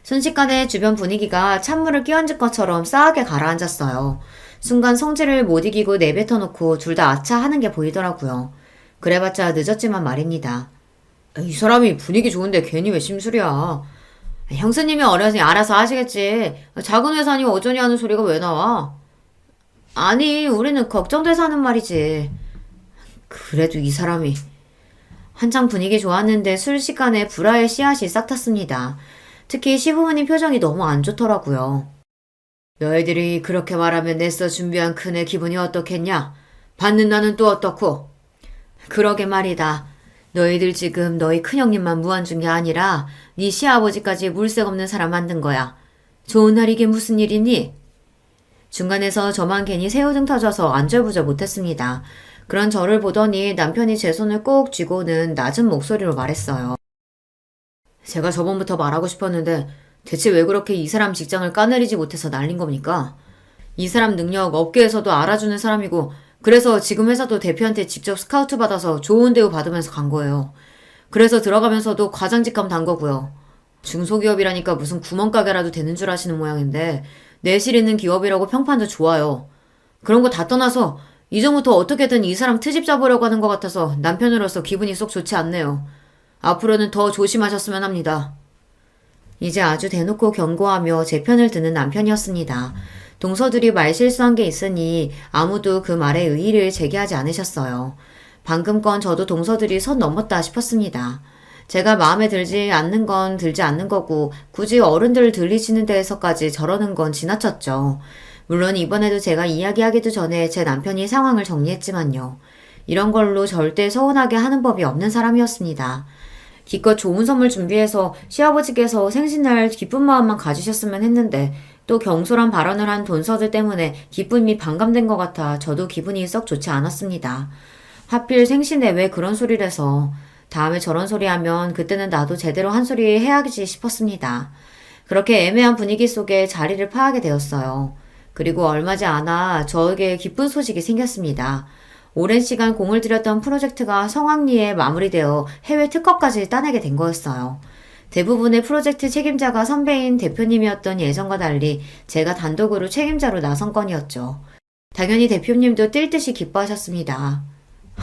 순식간에 주변 분위기가 찬물을 끼얹은 것처럼 싸하게 가라앉았어요. 순간 성질을 못 이기고 내뱉어놓고 둘 다 아차 하는 게 보이더라고요. 그래봤자 늦었지만 말입니다. 이 사람이 분위기 좋은데 괜히 왜 심술이야. 형수님이 어려서니 알아서 하시겠지. 작은 회사니 어쩌니 하는 소리가 왜 나와? 아니 우리는 걱정돼서 하는 말이지. 그래도 이 사람이. 한창 분위기 좋았는데 순식간에 불화의 씨앗이 싹 탔습니다. 특히 시부모님 표정이 너무 안 좋더라고요. 너희들이 그렇게 말하면 내서 준비한 큰애 기분이 어떻겠냐? 받는 나는 또 어떻고? 그러게 말이다. 너희들 지금 너희 큰형님만 무안준 게 아니라 네 시아버지까지 물색 없는 사람 만든 거야. 좋은 날 이게 무슨 일이니? 중간에서 저만 괜히 새우등 터져서 안절부절 못했습니다. 그런 저를 보더니 남편이 제 손을 꼭 쥐고는 낮은 목소리로 말했어요. 제가 저번부터 말하고 싶었는데 대체 왜 그렇게 이 사람 직장을 까내리지 못해서 날린 겁니까? 이 사람 능력 업계에서도 알아주는 사람이고 그래서 지금 회사도 대표한테 직접 스카우트 받아서 좋은 대우 받으면서 간 거예요. 그래서 들어가면서도 과장직감 단 거고요. 중소기업이라니까 무슨 구멍가게라도 되는 줄 아시는 모양인데 내실 있는 기업이라고 평판도 좋아요. 그런 거 다 떠나서 이전부터 어떻게든 이 사람 트집 잡으려고 하는 것 같아서 남편으로서 기분이 쏙 좋지 않네요. 앞으로는 더 조심하셨으면 합니다. 이제 아주 대놓고 경고하며 제 편을 드는 남편이었습니다. 동서들이 말실수한 게 있으니 아무도 그 말에 의의를 제기하지 않으셨어요. 방금 건 저도 동서들이 선 넘었다 싶었습니다. 제가 마음에 들지 않는 건 들지 않는 거고 굳이 어른들 들리시는 데에서까지 저러는 건 지나쳤죠. 물론 이번에도 제가 이야기하기도 전에 제 남편이 상황을 정리했지만요. 이런 걸로 절대 서운하게 하는 법이 없는 사람이었습니다. 기껏 좋은 선물 준비해서 시아버지께서 생신날 기쁜 마음만 가지셨으면 했는데 또 경솔한 발언을 한 돈서들 때문에 기쁨이 반감된 것 같아 저도 기분이 썩 좋지 않았습니다. 하필 생신에 왜 그런 소리를 해서 다음에 저런 소리 하면 그때는 나도 제대로 한 소리 해야지 싶었습니다. 그렇게 애매한 분위기 속에 자리를 파하게 되었어요. 그리고 얼마지 않아 저에게 기쁜 소식이 생겼습니다. 오랜 시간 공을 들였던 프로젝트가 성황리에 마무리되어 해외 특허까지 따내게 된 거였어요. 대부분의 프로젝트 책임자가 선배인 대표님이었던 예전과 달리 제가 단독으로 책임자로 나선 건이었죠. 당연히 대표님도 뛸 듯이 기뻐하셨습니다.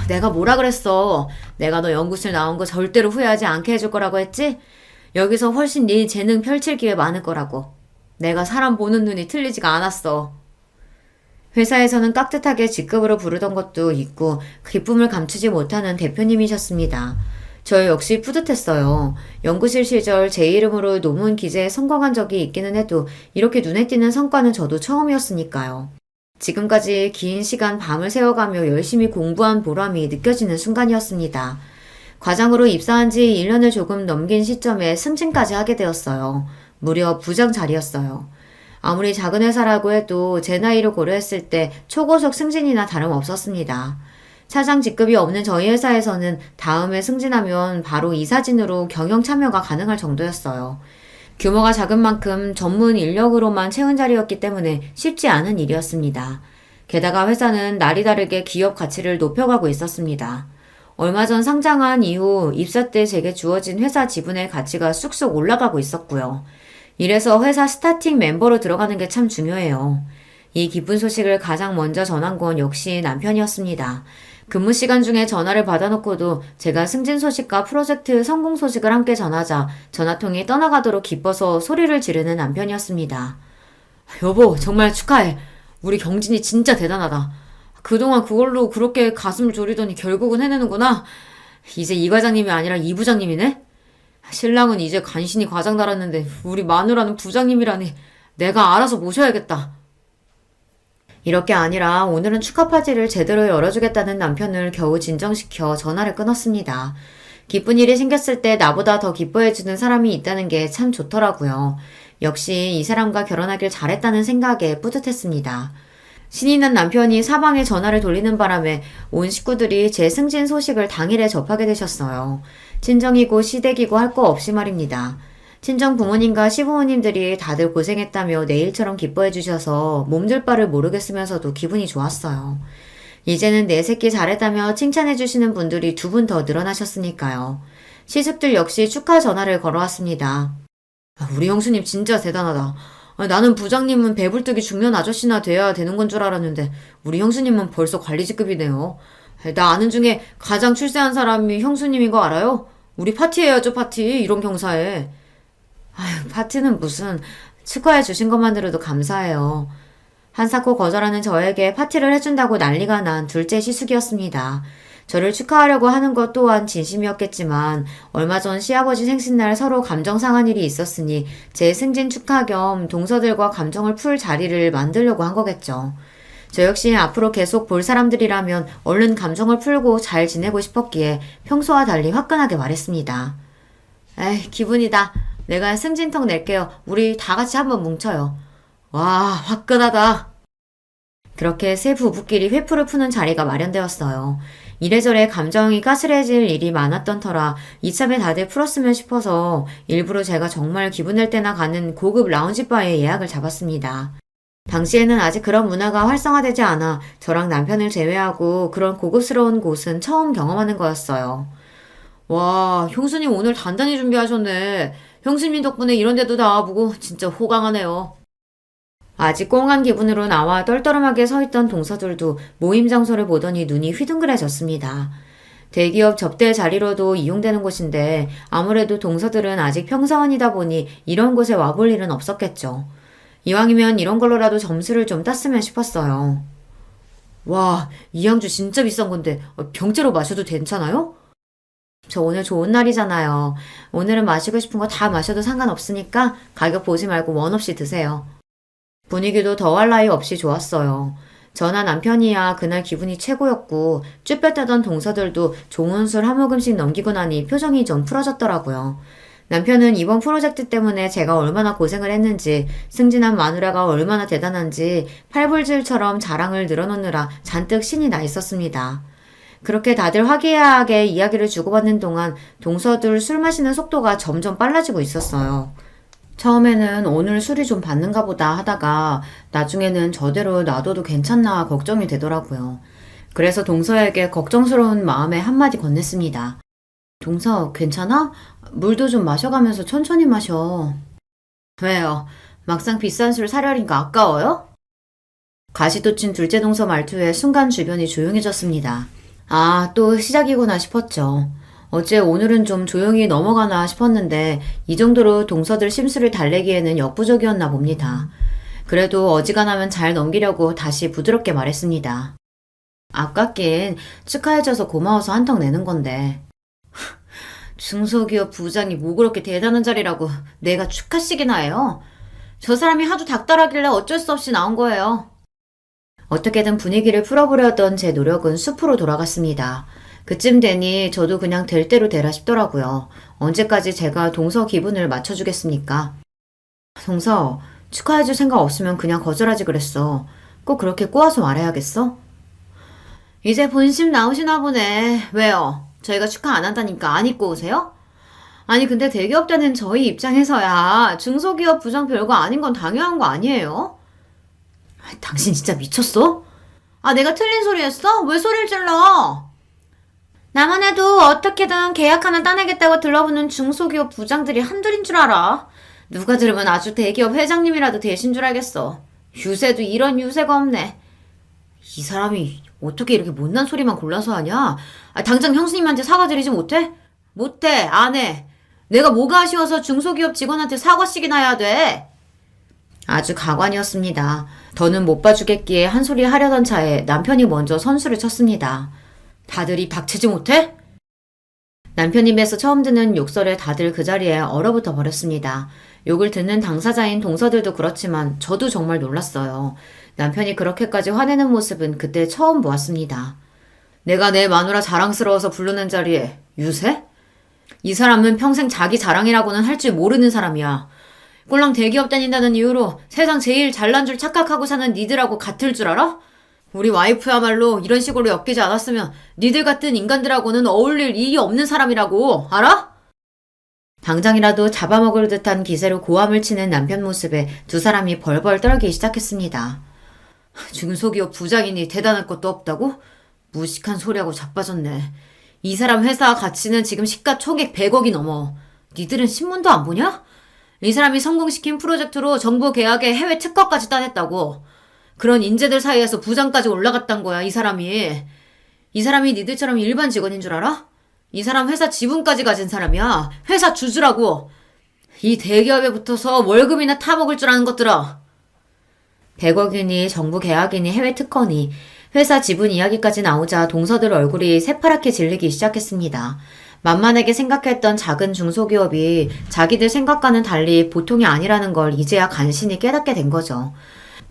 내가 뭐라 그랬어. 내가 너 연구실 나온 거 절대로 후회하지 않게 해줄 거라고 했지? 여기서 훨씬 네 재능 펼칠 기회 많을 거라고. 내가 사람 보는 눈이 틀리지가 않았어. 회사에서는 깍듯하게 직급으로 부르던 것도 있고 기쁨을 감추지 못하는 대표님이셨습니다. 저 역시 뿌듯했어요. 연구실 시절 제 이름으로 논문 기재에 성공한 적이 있기는 해도 이렇게 눈에 띄는 성과는 저도 처음이었으니까요. 지금까지 긴 시간 밤을 새워가며 열심히 공부한 보람이 느껴지는 순간이었습니다. 과장으로 입사한 지 1년을 조금 넘긴 시점에 승진까지 하게 되었어요. 무려 부장 자리였어요. 아무리 작은 회사라고 해도 제 나이를 고려했을 때 초고속 승진이나 다름없었습니다. 차장 직급이 없는 저희 회사에서는 다음에 승진하면 바로 이사진으로 경영 참여가 가능할 정도였어요. 규모가 작은 만큼 전문 인력으로만 채운 자리였기 때문에 쉽지 않은 일이었습니다. 게다가 회사는 날이 다르게 기업 가치를 높여가고 있었습니다. 얼마 전 상장한 이후 입사 때 제게 주어진 회사 지분의 가치가 쑥쑥 올라가고 있었고요. 이래서 회사 스타팅 멤버로 들어가는 게 참 중요해요. 이 기쁜 소식을 가장 먼저 전한 건 역시 남편이었습니다. 근무 시간 중에 전화를 받아놓고도 제가 승진 소식과 프로젝트 성공 소식을 함께 전하자 전화통이 떠나가도록 기뻐서 소리를 지르는 남편이었습니다. 여보, 정말 축하해. 우리 경진이 진짜 대단하다. 그동안 그걸로 그렇게 가슴을 졸이더니 결국은 해내는구나. 이제 이 과장님이 아니라 이 부장님이네? 신랑은 이제 간신히 과장 달았는데 우리 마누라는 부장님이라니. 내가 알아서 모셔야겠다. 이렇게 아니라 오늘은 축하 파티를 제대로 열어주겠다는 남편을 겨우 진정시켜 전화를 끊었습니다. 기쁜 일이 생겼을 때 나보다 더 기뻐해주는 사람이 있다는 게 참 좋더라고요. 역시 이 사람과 결혼하길 잘했다는 생각에 뿌듯했습니다. 신이 난 남편이 사방에 전화를 돌리는 바람에 온 식구들이 제 승진 소식을 당일에 접하게 되셨어요. 친정이고 시댁이고 할 거 없이 말입니다. 친정 부모님과 시부모님들이 다들 고생했다며 내일처럼 기뻐해 주셔서 몸둘 바를 모르겠으면서도 기분이 좋았어요. 이제는 내 새끼 잘했다며 칭찬해 주시는 분들이 2분 더 늘어나셨으니까요. 시숙들 역시 축하 전화를 걸어왔습니다. 우리 형수님 진짜 대단하다. 나는 부장님은 배불뚝이 중년 아저씨나 돼야 되는 건 줄 알았는데 우리 형수님은 벌써 관리직급이네요. 나 아는 중에 가장 출세한 사람이 형수님인 거 알아요? 우리 파티해야죠, 파티. 이런 경사에. 아휴, 파티는 무슨. 축하해 주신 것만으로도 감사해요. 한사코 거절하는 저에게 파티를 해준다고 난리가 난 둘째 시숙이었습니다. 저를 축하하려고 하는 것 또한 진심이었겠지만 얼마 전 시아버지 생신날 서로 감정 상한 일이 있었으니 제 승진 축하 겸 동서들과 감정을 풀 자리를 만들려고 한 거겠죠. 저 역시 앞으로 계속 볼 사람들이라면 얼른 감정을 풀고 잘 지내고 싶었기에 평소와 달리 화끈하게 말했습니다. 에이, 기분이다. 내가 승진턱 낼게요. 우리 다 같이 한번 뭉쳐요. 와, 화끈하다. 그렇게 세 부부끼리 회풀을 푸는 자리가 마련되었어요. 이래저래 감정이 가스레질 일이 많았던 터라 이참에 다들 풀었으면 싶어서 일부러 제가 정말 기분 낼 때나 가는 고급 라운지바에 예약을 잡았습니다. 당시에는 아직 그런 문화가 활성화되지 않아 저랑 남편을 제외하고 그런 고급스러운 곳은 처음 경험하는 거였어요. 와, 형수님 오늘 단단히 준비하셨네. 형수님 덕분에 이런 데도 나와보고 진짜 호강하네요. 아직 꽁한 기분으로 나와 떨떠름하게 서있던 동서들도 모임 장소를 보더니 눈이 휘둥그레졌습니다. 대기업 접대 자리로도 이용되는 곳인데 아무래도 동서들은 아직 평사원이다 보니 이런 곳에 와볼 일은 없었겠죠. 이왕이면 이런 걸로라도 점수를 좀 땄으면 싶었어요. 와, 이 양주 진짜 비싼 건데 병째로 마셔도 괜찮아요? 저 오늘 좋은 날이잖아요. 오늘은 마시고 싶은 거 다 마셔도 상관없으니까 가격 보지 말고 원 없이 드세요. 분위기도 더할 나위 없이 좋았어요. 저나 남편이야 그날 기분이 최고였고 쭈뼛하던 동서들도 좋은 술 한 모금씩 넘기고 나니 표정이 좀 풀어졌더라고요. 남편은 이번 프로젝트 때문에 제가 얼마나 고생을 했는지, 승진한 마누라가 얼마나 대단한지 팔불질처럼 자랑을 늘어놓느라 잔뜩 신이 나 있었습니다. 그렇게 다들 화기애애하게 이야기를 주고받는 동안 동서들 술 마시는 속도가 점점 빨라지고 있었어요. 처음에는 오늘 술이 좀 받는가 보다 하다가 나중에는 저대로 놔둬도 괜찮나 걱정이 되더라고요. 그래서 동서에게 걱정스러운 마음에 한마디 건넸습니다. 동서, 괜찮아? 물도 좀 마셔가면서 천천히 마셔. 왜요? 막상 비싼 술 사려니까 아까워요? 가시돋친 둘째 동서 말투에 순간 주변이 조용해졌습니다. 아, 또 시작이구나 싶었죠. 어째 오늘은 좀 조용히 넘어가나 싶었는데 이 정도로 동서들 심술을 달래기에는 역부족이었나 봅니다. 그래도 어지간하면 잘 넘기려고 다시 부드럽게 말했습니다. 아깝긴 축하해줘서 고마워서 한턱 내는 건데. 중소기업 부장이 뭐 그렇게 대단한 자리라고 내가 축하식이나 해요? 저 사람이 하도 닥달하길래 어쩔 수 없이 나온 거예요. 어떻게든 분위기를 풀어보려던 제 노력은 숲으로 돌아갔습니다. 그쯤 되니 저도 그냥 될 대로 되라 싶더라고요. 언제까지 제가 동서 기분을 맞춰주겠습니까? 동서, 축하해줄 생각 없으면 그냥 거절하지 그랬어. 꼭 그렇게 꼬아서 말해야겠어? 이제 본심 나오시나 보네. 왜요? 저희가 축하 안 한다니까 안 입고 오세요? 아니 근데 대기업자는 저희 입장에서야 중소기업 부장 별거 아닌 건 당연한 거 아니에요? 당신 진짜 미쳤어? 아 내가 틀린 소리 했어? 왜 소리를 질러? 나만 해도 어떻게든 계약 하나 따내겠다고 들러붙는 중소기업 부장들이 한둘인 줄 알아. 누가 들으면 아주 대기업 회장님이라도 되신 줄 알겠어. 유세도 이런 유세가 없네. 이 사람이 어떻게 이렇게 못난 소리만 골라서 하냐? 아, 당장 형수님한테 사과드리지 못해? 못해, 안 해. 내가 뭐가 아쉬워서 중소기업 직원한테 사과식이나 해야 돼. 아주 가관이었습니다. 더는 못 봐주겠기에 한 소리 하려던 차에 남편이 먼저 선수를 쳤습니다. 다들 입 닥치지 못해? 남편 입에서 처음 듣는 욕설에 다들 그 자리에 얼어붙어 버렸습니다. 욕을 듣는 당사자인 동서들도 그렇지만 저도 정말 놀랐어요. 남편이 그렇게까지 화내는 모습은 그때 처음 보았습니다. 내가 내 마누라 자랑스러워서 부르는 자리에 유세? 이 사람은 평생 자기 자랑이라고는 할 줄 모르는 사람이야. 꼴랑 대기업 다닌다는 이유로 세상 제일 잘난 줄 착각하고 사는 니들하고 같을 줄 알아? 우리 와이프야말로 이런 식으로 엮이지 않았으면 니들 같은 인간들하고는 어울릴 일이 없는 사람이라고, 알아? 당장이라도 잡아먹을 듯한 기세로 고함을 치는 남편 모습에 두 사람이 벌벌 떨기 시작했습니다. 중소기업 부장이니 대단할 것도 없다고? 무식한 소리하고 자빠졌네. 이 사람 회사 가치는 지금 시가총액 100억이 넘어. 니들은 신문도 안 보냐? 이 사람이 성공시킨 프로젝트로 정부 계약에 해외 특허까지 따냈다고. 그런 인재들 사이에서 부장까지 올라갔단 거야, 이 사람이. 이 사람이 니들처럼 일반 직원인 줄 알아? 이 사람 회사 지분까지 가진 사람이야. 회사 주주라고. 이 대기업에 붙어서 월급이나 타먹을 줄 아는 것들아. 100억이니 정부 계약이니 해외 특허니 회사 지분 이야기까지 나오자 동서들 얼굴이 새파랗게 질리기 시작했습니다. 만만하게 생각했던 작은 중소기업이 자기들 생각과는 달리 보통이 아니라는 걸 이제야 간신히 깨닫게 된 거죠.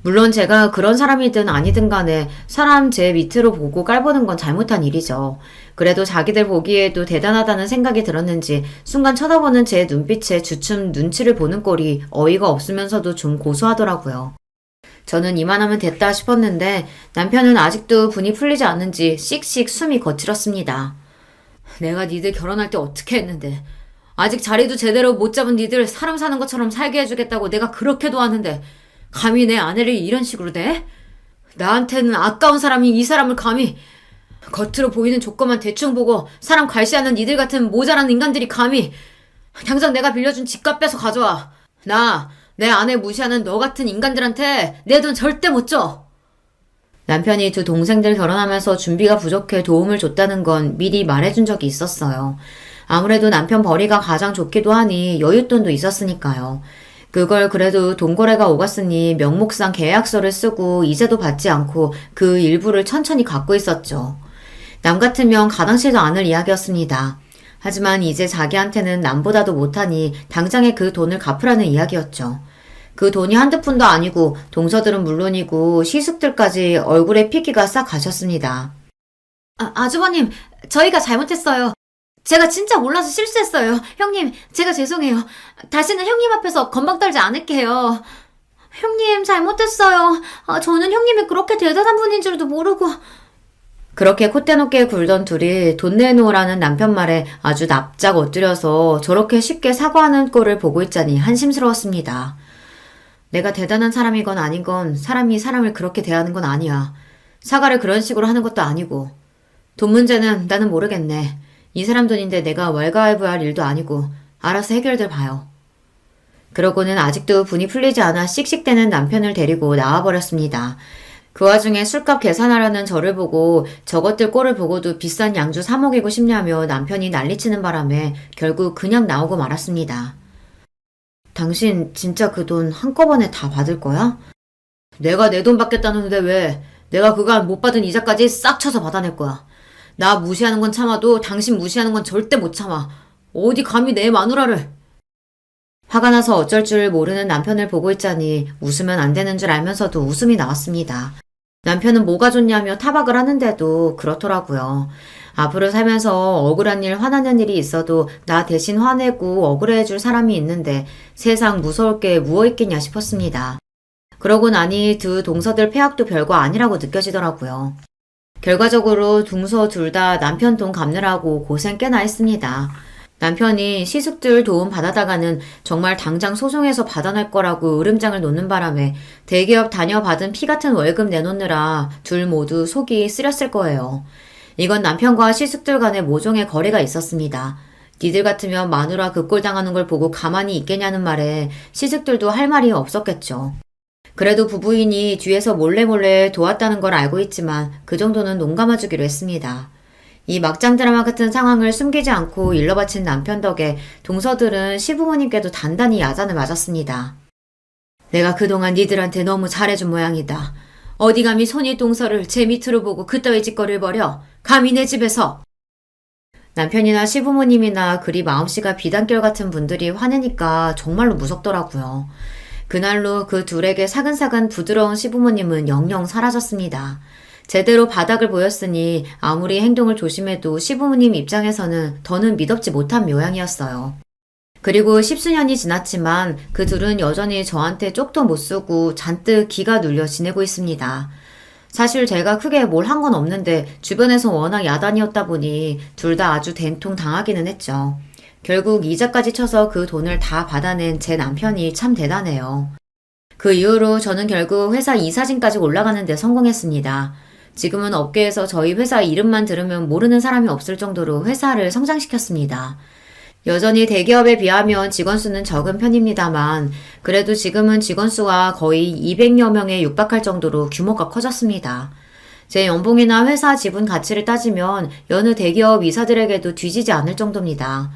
물론 제가 그런 사람이든 아니든 간에 사람 제 밑으로 보고 깔보는 건 잘못한 일이죠. 그래도 자기들 보기에도 대단하다는 생각이 들었는지 순간 쳐다보는 제 눈빛에 주춤 눈치를 보는 꼴이 어이가 없으면서도 좀 고소하더라고요. 저는 이만하면 됐다 싶었는데 남편은 아직도 분이 풀리지 않는지 씩씩 숨이 거칠었습니다. 내가 니들 결혼할 때 어떻게 했는데 아직 자리도 제대로 못 잡은 니들 사람 사는 것처럼 살게 해주겠다고 내가 그렇게 도왔는데 감히 내 아내를 이런 식으로 대? 나한테는 아까운 사람이 이 사람을 감히 겉으로 보이는 조건만 대충 보고 사람 괄시하는 니들 같은 모자란 인간들이 감히 당장 내가 빌려준 집값 빼서 가져와. 나 내 아내 무시하는 너 같은 인간들한테 내 돈 절대 못 줘. 남편이 두 동생들 결혼하면서 준비가 부족해 도움을 줬다는 건 미리 말해준 적이 있었어요. 아무래도 남편 벌이가 가장 좋기도 하니 여윳돈도 있었으니까요. 그걸 그래도 돈거래가 오갔으니 명목상 계약서를 쓰고 이자도 받지 않고 그 일부를 천천히 갖고 있었죠. 남 같으면 가당치도 않을 이야기였습니다. 하지만 이제 자기한테는 남보다도 못하니 당장에 그 돈을 갚으라는 이야기였죠. 그 돈이 한두 푼도 아니고 동서들은 물론이고 시숙들까지 얼굴에 피기가 싹 가셨습니다. 아주버님, 저희가 잘못했어요. 제가 진짜 몰라서 실수했어요. 형님, 제가 죄송해요. 다시는 형님 앞에서 건방 떨지 않을게요. 형님, 잘못했어요. 저는 형님이 그렇게 대단한 분인 줄도 모르고. 그렇게 콧대 높게 굴던 둘이 돈 내놓으라는 남편 말에 아주 납작 엎드려서 저렇게 쉽게 사과하는 꼴을 보고 있자니 한심스러웠습니다. 내가 대단한 사람이건 아닌건 사람이 사람을 그렇게 대하는 건 아니야. 사과를 그런 식으로 하는 것도 아니고. 돈 문제는 나는 모르겠네. 이 사람 돈인데 내가 왈가왈부할 일도 아니고 알아서 해결들 봐요. 그러고는 아직도 분이 풀리지 않아 씩씩대는 남편을 데리고 나와버렸습니다. 그 와중에 술값 계산하려는 저를 보고 저것들 꼴을 보고도 비싼 양주 사 먹이고 싶냐며 남편이 난리치는 바람에 결국 그냥 나오고 말았습니다. 당신 진짜 그 돈 한꺼번에 다 받을 거야? 내가 내 돈 받겠다는데 왜? 내가 그간 못 받은 이자까지 싹 쳐서 받아낼 거야. 나 무시하는 건 참아도 당신 무시하는 건 절대 못 참아. 어디 감히 내 마누라를. 화가 나서 어쩔 줄 모르는 남편을 보고 있자니 웃으면 안 되는 줄 알면서도 웃음이 나왔습니다. 남편은 뭐가 좋냐며 타박을 하는데도 그렇더라고요. 앞으로 살면서 억울한 일, 화나는 일이 있어도 나 대신 화내고 억울해줄 사람이 있는데 세상 무서울 게 무엇 있겠냐 싶었습니다. 그러고 나니 두 동서들 폐악도 별거 아니라고 느껴지더라고요. 결과적으로 동서 둘 다 남편 돈 갚느라고 고생 꽤나 했습니다. 남편이 시숙들 도움 받아다가는 정말 당장 소송해서 받아낼 거라고 으름장을 놓는 바람에 대기업 다녀받은 피 같은 월급 내놓느라 둘 모두 속이 쓰렸을 거예요. 이건 남편과 시숙들 간의 모종의 거래가 있었습니다. 니들 같으면 마누라 그 꼴 당하는 걸 보고 가만히 있겠냐는 말에 시숙들도 할 말이 없었겠죠. 그래도 부부인이 뒤에서 몰래 도왔다는 걸 알고 있지만 그 정도는 농감아주기로 했습니다. 이 막장 드라마 같은 상황을 숨기지 않고 일러 바친 남편 덕에 동서들은 시부모님께도 단단히 야단을 맞았습니다. 내가 그동안 니들한테 너무 잘해준 모양이다. 어디 감히 손이 동서를 제 밑으로 보고 그따위 짓거리를 벌여. 감히 내 집에서. 남편이나 시부모님이나 그리 마음씨가 비단결 같은 분들이 화내니까 정말로 무섭더라고요. 그날로 그 둘에게 사근사근 부드러운 시부모님은 영영 사라졌습니다. 제대로 바닥을 보였으니 아무리 행동을 조심해도 시부모님 입장에서는 더는 믿업지 못한 모양이었어요. 그리고 십수년이 지났지만 그 둘은 여전히 저한테 쪽도 못 쓰고 잔뜩 기가 눌려 지내고 있습니다. 사실 제가 크게 뭘 한 건 없는데 주변에서 워낙 야단이었다 보니 둘 다 아주 된통 당하기는 했죠. 결국 이자까지 쳐서 그 돈을 다 받아낸 제 남편이 참 대단해요. 그 이후로 저는 결국 회사 이사진까지 올라가는 데 성공했습니다. 지금은 업계에서 저희 회사 이름만 들으면 모르는 사람이 없을 정도로 회사를 성장시켰습니다. 여전히 대기업에 비하면 직원 수는 적은 편입니다만 그래도 지금은 직원 수가 거의 200여 명에 육박할 정도로 규모가 커졌습니다. 제 연봉이나 회사 지분 가치를 따지면 여느 대기업 이사들에게도 뒤지지 않을 정도입니다.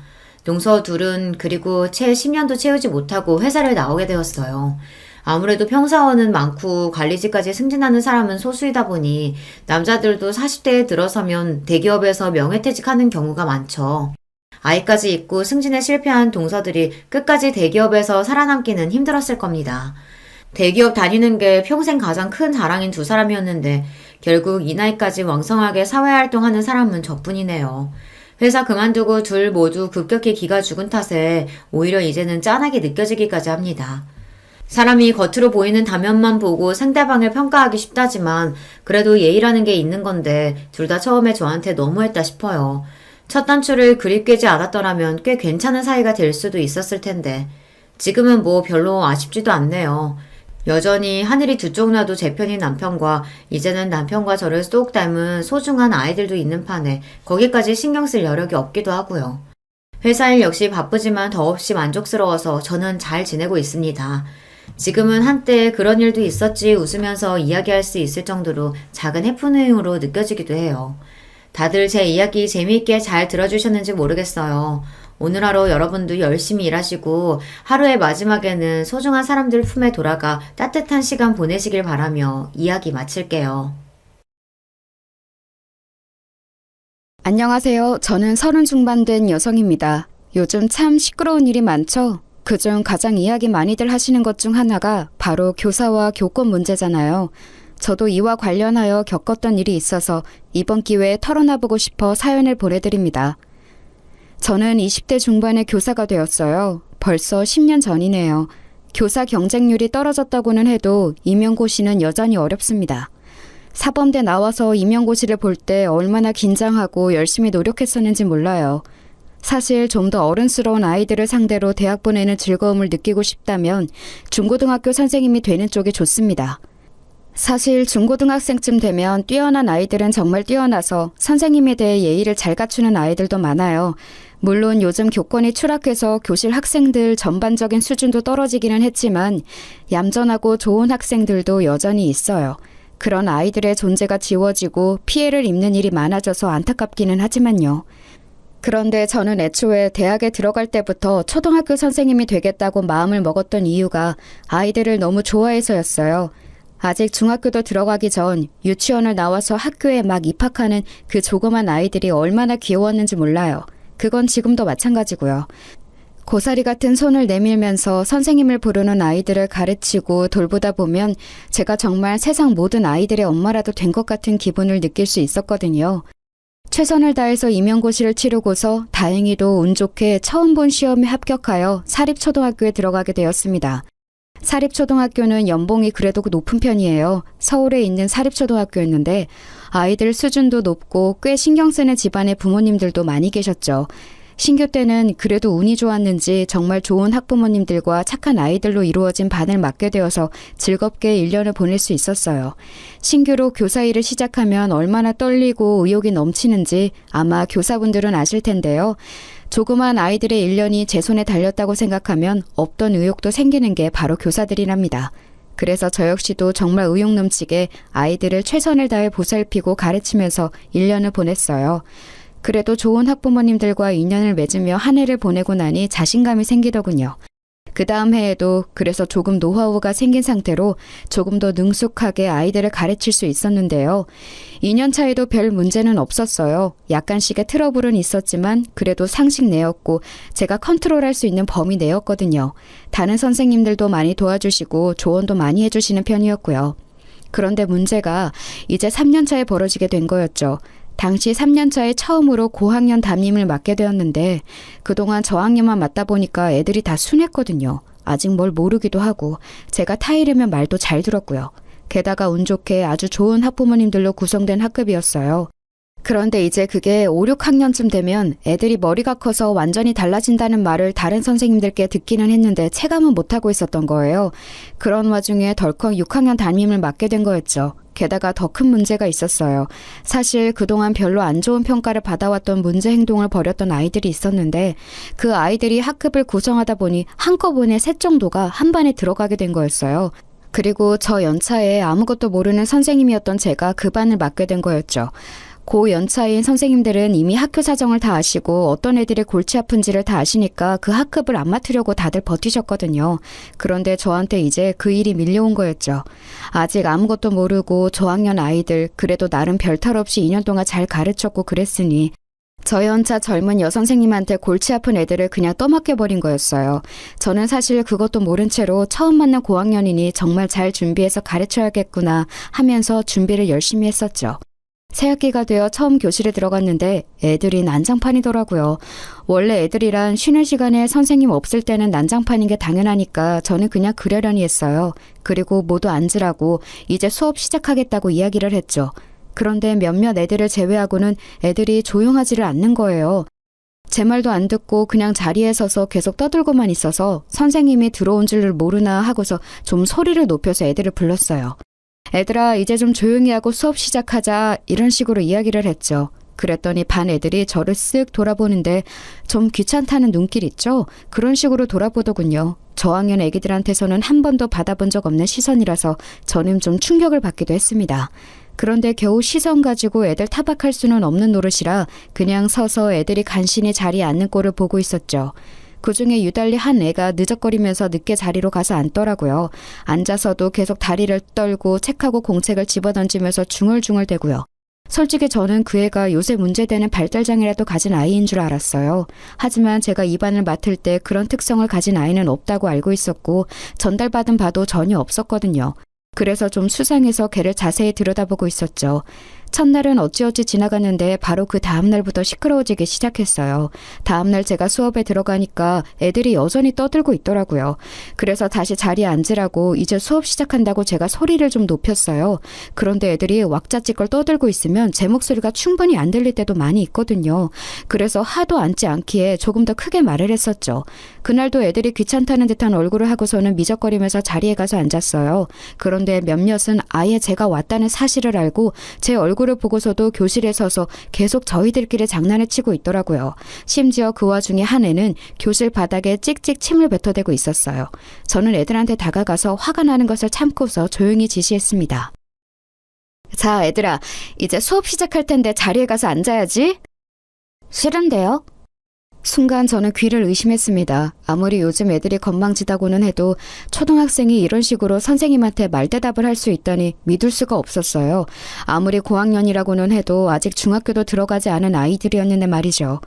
동서 둘은 그리고 채 10년도 채우지 못하고 회사를 나오게 되었어요. 아무래도 평사원은 많고 관리직까지 승진하는 사람은 소수이다 보니 남자들도 40대에 들어서면 대기업에서 명예퇴직하는 경우가 많죠. 아이까지 있고 승진에 실패한 동서들이 끝까지 대기업에서 살아남기는 힘들었을 겁니다. 대기업 다니는 게 평생 가장 큰 자랑인 두 사람이었는데 결국 이 나이까지 왕성하게 사회활동하는 사람은 저뿐이네요. 회사 그만두고 둘 모두 급격히 기가 죽은 탓에 오히려 이제는 짠하게 느껴지기까지 합니다. 사람이 겉으로 보이는 단면만 보고 상대방을 평가하기 쉽다지만 그래도 예의라는 게 있는 건데 둘 다 처음에 저한테 너무했다 싶어요. 첫 단추를 그립게 않았더라면 꽤 괜찮은 사이가 될 수도 있었을 텐데 지금은 뭐 별로 아쉽지도 않네요. 여전히 하늘이 두 쪽 나도 제 편인 남편과 이제는 남편과 저를 쏙 닮은 소중한 아이들도 있는 판에 거기까지 신경 쓸 여력이 없기도 하고요. 회사 일 역시 바쁘지만 더없이 만족스러워서 저는 잘 지내고 있습니다. 지금은 한때 그런 일도 있었지 웃으면서 이야기할 수 있을 정도로 작은 해프닝으로 느껴지기도 해요. 다들 제 이야기 재미있게 잘 들어주셨는지 모르겠어요. 오늘 하루 여러분도 열심히 일하시고 하루의 마지막에는 소중한 사람들 품에 돌아가 따뜻한 시간 보내시길 바라며 이야기 마칠게요. 안녕하세요. 저는 30 중반 된 여성입니다. 요즘 참 시끄러운 일이 많죠? 그중 가장 이야기 많이들 하시는 것 중 하나가 바로 교사와 교권 문제잖아요. 저도 이와 관련하여 겪었던 일이 있어서 이번 기회에 털어놔보고 싶어 사연을 보내드립니다. 저는 20대 중반에 교사가 되었어요. 벌써 10년 전이네요. 교사 경쟁률이 떨어졌다고는 해도 임용고시는 여전히 어렵습니다. 사범대 나와서 임용고시를 볼 때 얼마나 긴장하고 열심히 노력했었는지 몰라요. 사실 좀 더 어른스러운 아이들을 상대로 대학 보내는 즐거움을 느끼고 싶다면 중고등학교 선생님이 되는 쪽이 좋습니다. 사실 중고등학생쯤 되면 뛰어난 아이들은 정말 뛰어나서 선생님에 대해 예의를 잘 갖추는 아이들도 많아요. 물론 요즘 교권이 추락해서 교실 학생들 전반적인 수준도 떨어지기는 했지만 얌전하고 좋은 학생들도 여전히 있어요. 그런 아이들의 존재가 지워지고 피해를 입는 일이 많아져서 안타깝기는 하지만요. 그런데 저는 애초에 대학에 들어갈 때부터 초등학교 선생님이 되겠다고 마음을 먹었던 이유가 아이들을 너무 좋아해서였어요. 아직 중학교도 들어가기 전 유치원을 나와서 학교에 막 입학하는 그 조그만 아이들이 얼마나 귀여웠는지 몰라요. 그건 지금도 마찬가지고요. 고사리 같은 손을 내밀면서 선생님을 부르는 아이들을 가르치고 돌보다 보면 제가 정말 세상 모든 아이들의 엄마라도 된 것 같은 기분을 느낄 수 있었거든요. 최선을 다해서 임용고시를 치르고서 다행히도 운 좋게 처음 본 시험에 합격하여 사립초등학교에 들어가게 되었습니다. 사립초등학교는 연봉이 그래도 높은 편이에요. 서울에 있는 사립초등학교였는데 아이들 수준도 높고 꽤 신경 쓰는 집안의 부모님들도 많이 계셨죠. 신규 때는 그래도 운이 좋았는지 정말 좋은 학부모님들과 착한 아이들로 이루어진 반을 맡게 되어서 즐겁게 1년을 보낼 수 있었어요. 신규로 교사 일을 시작하면 얼마나 떨리고 의욕이 넘치는지 아마 교사분들은 아실 텐데요. 조그만 아이들의 1년이 제 손에 달렸다고 생각하면 없던 의욕도 생기는 게 바로 교사들이랍니다. 그래서 저 역시도 정말 의욕 넘치게 아이들을 최선을 다해 보살피고 가르치면서 1년을 보냈어요. 그래도 좋은 학부모님들과 인연을 맺으며 한 해를 보내고 나니 자신감이 생기더군요. 그 다음 해에도 그래서 조금 노하우가 생긴 상태로 조금 더 능숙하게 아이들을 가르칠 수 있었는데요. 2년 차에도 별 문제는 없었어요. 약간씩의 트러블은 있었지만 그래도 상식 내였고 제가 컨트롤할 수 있는 범위 내였거든요. 다른 선생님들도 많이 도와주시고 조언도 많이 해주시는 편이었고요. 그런데 문제가 이제 3년 차에 벌어지게 된 거였죠. 당시 3년 차에 처음으로 고학년 담임을 맡게 되었는데 그동안 저학년만 맡다 보니까 애들이 다 순했거든요. 아직 뭘 모르기도 하고 제가 타이르면 말도 잘 들었고요. 게다가 운 좋게 아주 좋은 학부모님들로 구성된 학급이었어요. 그런데 이제 그게 5, 6학년쯤 되면 애들이 머리가 커서 완전히 달라진다는 말을 다른 선생님들께 듣기는 했는데 체감은 못하고 있었던 거예요. 그런 와중에 덜컥 6학년 담임을 맡게 된 거였죠. 게다가 더 큰 문제가 있었어요. 사실 그동안 별로 안 좋은 평가를 받아왔던 문제 행동을 벌였던 아이들이 있었는데 그 아이들이 학급을 구성하다 보니 한꺼번에 셋 정도가 한 반에 들어가게 된 거였어요. 그리고 저 연차에 아무것도 모르는 선생님이었던 제가 그 반을 맡게 된 거였죠. 고 연차인 선생님들은 이미 학교 사정을 다 아시고 어떤 애들이 골치 아픈지를 다 아시니까 그 학급을 안 맡으려고 다들 버티셨거든요. 그런데 저한테 이제 그 일이 밀려온 거였죠. 아직 아무것도 모르고 저학년 아이들 그래도 나름 별탈 없이 2년 동안 잘 가르쳤고 그랬으니 저 연차 젊은 여선생님한테 골치 아픈 애들을 그냥 떠맡겨버린 거였어요. 저는 사실 그것도 모른 채로 처음 만난 고학년이니 정말 잘 준비해서 가르쳐야겠구나 하면서 준비를 열심히 했었죠. 새학기가 되어 처음 교실에 들어갔는데 애들이 난장판이더라고요. 원래 애들이란 쉬는 시간에 선생님 없을 때는 난장판인 게 당연하니까 저는 그냥 그러려니 했어요. 그리고 모두 앉으라고 이제 수업 시작하겠다고 이야기를 했죠. 그런데 몇몇 애들을 제외하고는 애들이 조용하지를 않는 거예요. 제 말도 안 듣고 그냥 자리에 서서 계속 떠들고만 있어서 선생님이 들어온 줄 모르나 하고서 좀 소리를 높여서 애들을 불렀어요. 애들아 이제 좀 조용히 하고 수업 시작하자 이런 식으로 이야기를 했죠. 그랬더니 반 애들이 저를 쓱 돌아보는데 좀 귀찮다는 눈길 있죠? 그런 식으로 돌아보더군요. 저학년 애기들한테서는 한 번도 받아본 적 없는 시선이라서 저는 좀 충격을 받기도 했습니다. 그런데 겨우 시선 가지고 애들 타박할 수는 없는 노릇이라 그냥 서서 애들이 간신히 자리에 앉는 꼴을 보고 있었죠. 그중에 유달리 한 애가 느적거리면서 늦게 자리로 가서 앉더라고요. 앉아서도 계속 다리를 떨고 책하고 공책을 집어던지면서 중얼중얼대고요. 솔직히 저는 그 애가 요새 문제되는 발달장애라도 가진 아이인 줄 알았어요. 하지만 제가 이 반을 맡을 때 그런 특성을 가진 아이는 없다고 알고 있었고 전달받은 바도 전혀 없었거든요. 그래서 좀 수상해서 걔를 자세히 들여다보고 있었죠. 첫날은 어찌어찌 지나갔는데 바로 그 다음날부터 시끄러워지기 시작했어요. 다음날 제가 수업에 들어가니까 애들이 여전히 떠들고 있더라고요. 그래서 다시 자리에 앉으라고 이제 수업 시작한다고 제가 소리를 좀 높였어요. 그런데 애들이 왁자지껄 떠들고 있으면 제 목소리가 충분히 안 들릴 때도 많이 있거든요. 그래서 하도 앉지 않기에 조금 더 크게 말을 했었죠. 그날도 애들이 귀찮다는 듯한 얼굴을 하고서는 미적거리면서 자리에 가서 앉았어요. 그런데 몇몇은 아예 제가 왔다는 사실을 알고 제 얼굴을 보고서도 교실에 서서 계속 저희들끼리 장난을 치고 있더라고요. 심지어 그 와중에 한 애는 교실 바닥에 찍찍 침을 뱉어대고 있었어요. 저는 애들한테 다가가서 화가 나는 것을 참고서 조용히 지시했습니다. 자, 애들아, 이제 수업 시작할 텐데 자리에 가서 앉아야지. 싫은데요? 순간 저는 귀를 의심했습니다. 아무리 요즘 애들이 건방지다고는 해도 초등학생이 이런 식으로 선생님한테 말대답을 할 수 있다니 믿을 수가 없었어요. 아무리 고학년이라고는 해도 아직 중학교도 들어가지 않은 아이들이었는데 말이죠.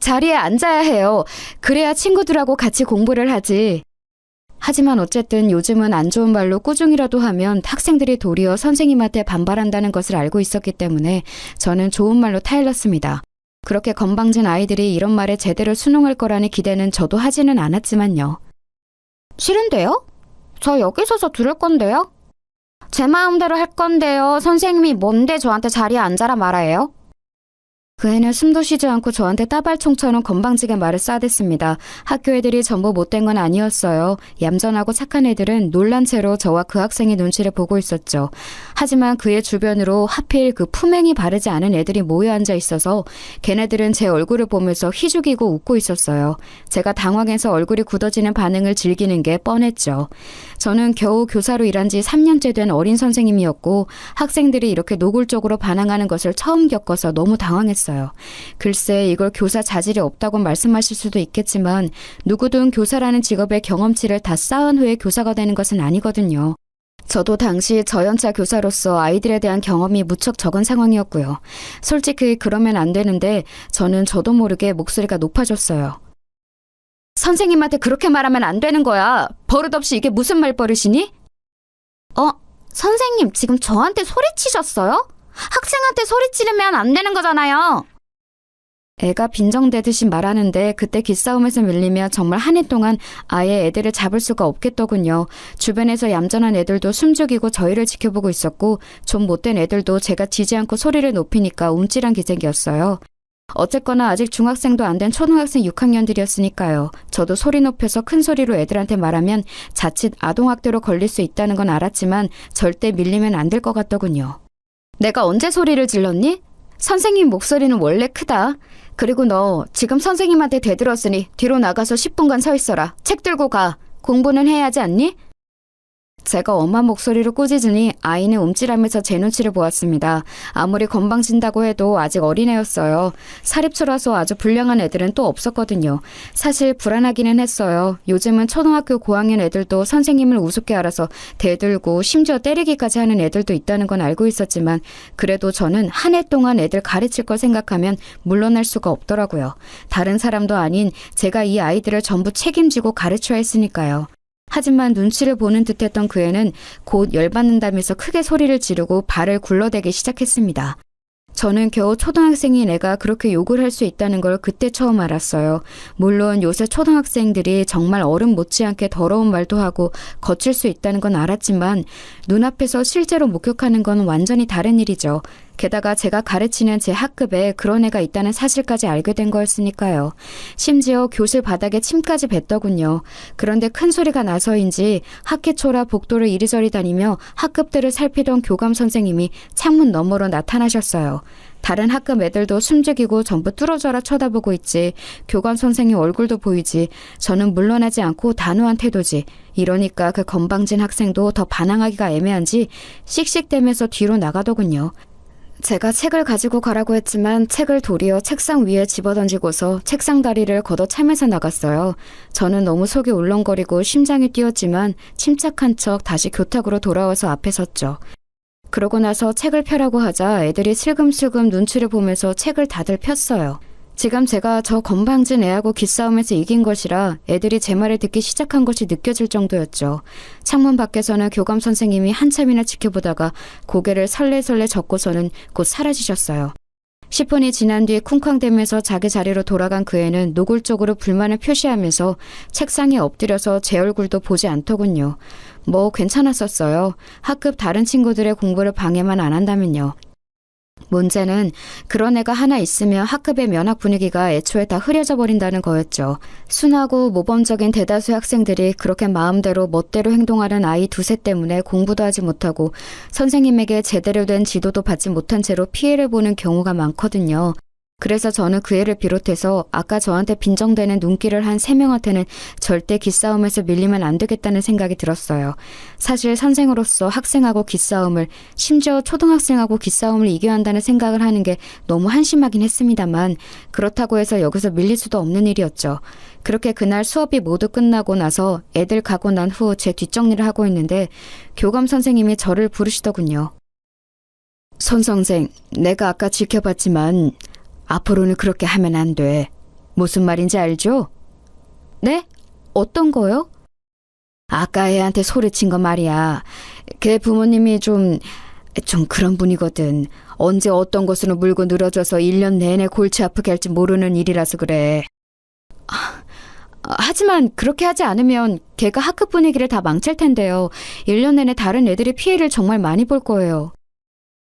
자리에 앉아야 해요. 그래야 친구들하고 같이 공부를 하지. 하지만 어쨌든 요즘은 안 좋은 말로 꾸중이라도 하면 학생들이 도리어 선생님한테 반발한다는 것을 알고 있었기 때문에 저는 좋은 말로 타일렀습니다. 그렇게 건방진 아이들이 이런 말에 제대로 순응할 거라는 기대는 저도 하지는 않았지만요. 싫은데요? 저 여기 서서 들을 건데요? 제 마음대로 할 건데요. 선생님이 뭔데 저한테 자리에 앉아라 말아요? 그 애는 숨도 쉬지 않고 저한테 따발총처럼 건방지게 말을 쏴댔습니다. 학교 애들이 전부 못된 건 아니었어요. 얌전하고 착한 애들은 놀란 채로 저와 그 학생의 눈치를 보고 있었죠. 하지만 그의 주변으로 하필 그 품행이 바르지 않은 애들이 모여 앉아 있어서 걔네들은 제 얼굴을 보면서 희죽이고 웃고 있었어요. 제가 당황해서 얼굴이 굳어지는 반응을 즐기는 게 뻔했죠. 저는 겨우 교사로 일한 지 3년째 된 어린 선생님이었고 학생들이 이렇게 노골적으로 반항하는 것을 처음 겪어서 너무 당황했어요. 글쎄 이걸 교사 자질이 없다고 말씀하실 수도 있겠지만 누구든 교사라는 직업의 경험치를 다 쌓은 후에 교사가 되는 것은 아니거든요. 저도 당시 저연차 교사로서 아이들에 대한 경험이 무척 적은 상황이었고요. 솔직히 그러면 안 되는데 저는 저도 모르게 목소리가 높아졌어요. 선생님한테 그렇게 말하면 안 되는 거야. 버릇없이 이게 무슨 말버릇이니? 선생님 지금 저한테 소리치셨어요? 학생한테 소리 지르면 안 되는 거잖아요. 애가 빈정대듯이 말하는데 그때 기싸움에서 밀리면 정말 한 해 동안 아예 애들을 잡을 수가 없겠더군요. 주변에서 얌전한 애들도 숨죽이고 저희를 지켜보고 있었고 좀 못된 애들도 제가 지지 않고 소리를 높이니까 움찔한 기색이었어요. 어쨌거나 아직 중학생도 안 된 초등학생 6학년들이었으니까요. 저도 소리 높여서 큰 소리로 애들한테 말하면 자칫 아동학대로 걸릴 수 있다는 건 알았지만 절대 밀리면 안 될 것 같더군요. 내가 언제 소리를 질렀니? 선생님 목소리는 원래 크다. 그리고 너 지금 선생님한테 대들었으니 뒤로 나가서 10분간 서 있어라. 책 들고 가. 공부는 해야 하지 않니? 제가 엄한 목소리로 꾸짖으니 아이는 움찔하면서 제 눈치를 보았습니다. 아무리 건방진다고 해도 아직 어린애였어요. 사립초라서 아주 불량한 애들은 또 없었거든요. 사실 불안하기는 했어요. 요즘은 초등학교 고학년 애들도 선생님을 우습게 알아서 대들고 심지어 때리기까지 하는 애들도 있다는 건 알고 있었지만 그래도 저는 한 해 동안 애들 가르칠 걸 생각하면 물러날 수가 없더라고요. 다른 사람도 아닌 제가 이 아이들을 전부 책임지고 가르쳐야 했으니까요. 하지만 눈치를 보는 듯했던 그 애는 곧 열받는다면서 크게 소리를 지르고 발을 굴러대기 시작했습니다. 저는 겨우 초등학생인 애가 그렇게 욕을 할 수 있다는 걸 그때 처음 알았어요. 물론 요새 초등학생들이 정말 어른 못지않게 더러운 말도 하고 거칠 수 있다는 건 알았지만 눈앞에서 실제로 목격하는 건 완전히 다른 일이죠. 게다가 제가 가르치는 제 학급에 그런 애가 있다는 사실까지 알게 된 거였으니까요. 심지어 교실 바닥에 침까지 뱉더군요. 그런데 큰 소리가 나서인지 학기 초라 복도를 이리저리 다니며 학급들을 살피던 교감 선생님이 창문 너머로 나타나셨어요. 다른 학급 애들도 숨죽이고 전부 뚫어져라 쳐다보고 있지. 교감 선생님 얼굴도 보이지. 저는 물러나지 않고 단호한 태도지. 이러니까 그 건방진 학생도 더 반항하기가 애매한지 씩씩대면서 뒤로 나가더군요. 제가 책을 가지고 가라고 했지만 책을 도리어 책상 위에 집어던지고서 책상 다리를 걷어차면서 나갔어요. 저는 너무 속이 울렁거리고 심장이 뛰었지만 침착한 척 다시 교탁으로 돌아와서 앞에 섰죠. 그러고 나서 책을 펴라고 하자 애들이 슬금슬금 눈치를 보면서 책을 다들 폈어요. 지금 제가 저 건방진 애하고 기싸움에서 이긴 것이라 애들이 제 말을 듣기 시작한 것이 느껴질 정도였죠. 창문 밖에서는 교감 선생님이 한참이나 지켜보다가 고개를 설레설레 젓고서는 곧 사라지셨어요. 10분이 지난 뒤 쿵쾅대면서 자기 자리로 돌아간 그 애는 노골적으로 불만을 표시하면서 책상에 엎드려서 제 얼굴도 보지 않더군요. 뭐 괜찮았었어요. 학급 다른 친구들의 공부를 방해만 안 한다면요. 문제는 그런 애가 하나 있으면 학급의 면학 분위기가 애초에 다 흐려져 버린다는 거였죠. 순하고 모범적인 대다수의 학생들이 그렇게 마음대로 멋대로 행동하는 아이 두세 때문에 공부도 하지 못하고 선생님에게 제대로 된 지도도 받지 못한 채로 피해를 보는 경우가 많거든요. 그래서 저는 그 애를 비롯해서 아까 저한테 빈정대는 눈길을 한 3명한테는 절대 기싸움에서 밀리면 안 되겠다는 생각이 들었어요. 사실 선생으로서 학생하고 기싸움을, 심지어 초등학생하고 기싸움을 이겨야 한다는 생각을 하는 게 너무 한심하긴 했습니다만 그렇다고 해서 여기서 밀릴 수도 없는 일이었죠. 그렇게 그날 수업이 모두 끝나고 나서 애들 가고 난 후 제 뒷정리를 하고 있는데 교감 선생님이 저를 부르시더군요. 손 선생, 내가 아까 지켜봤지만 앞으로는 그렇게 하면 안 돼. 무슨 말인지 알죠? 네? 어떤 거요? 아까 애한테 소리친 거 말이야. 걔 부모님이 좀 그런 분이거든. 언제 어떤 것으로 물고 늘어져서 1년 내내 골치 아프게 할지 모르는 일이라서 그래. 하지만 그렇게 하지 않으면 걔가 학급 분위기를 다 망칠 텐데요. 1년 내내 다른 애들이 피해를 정말 많이 볼 거예요.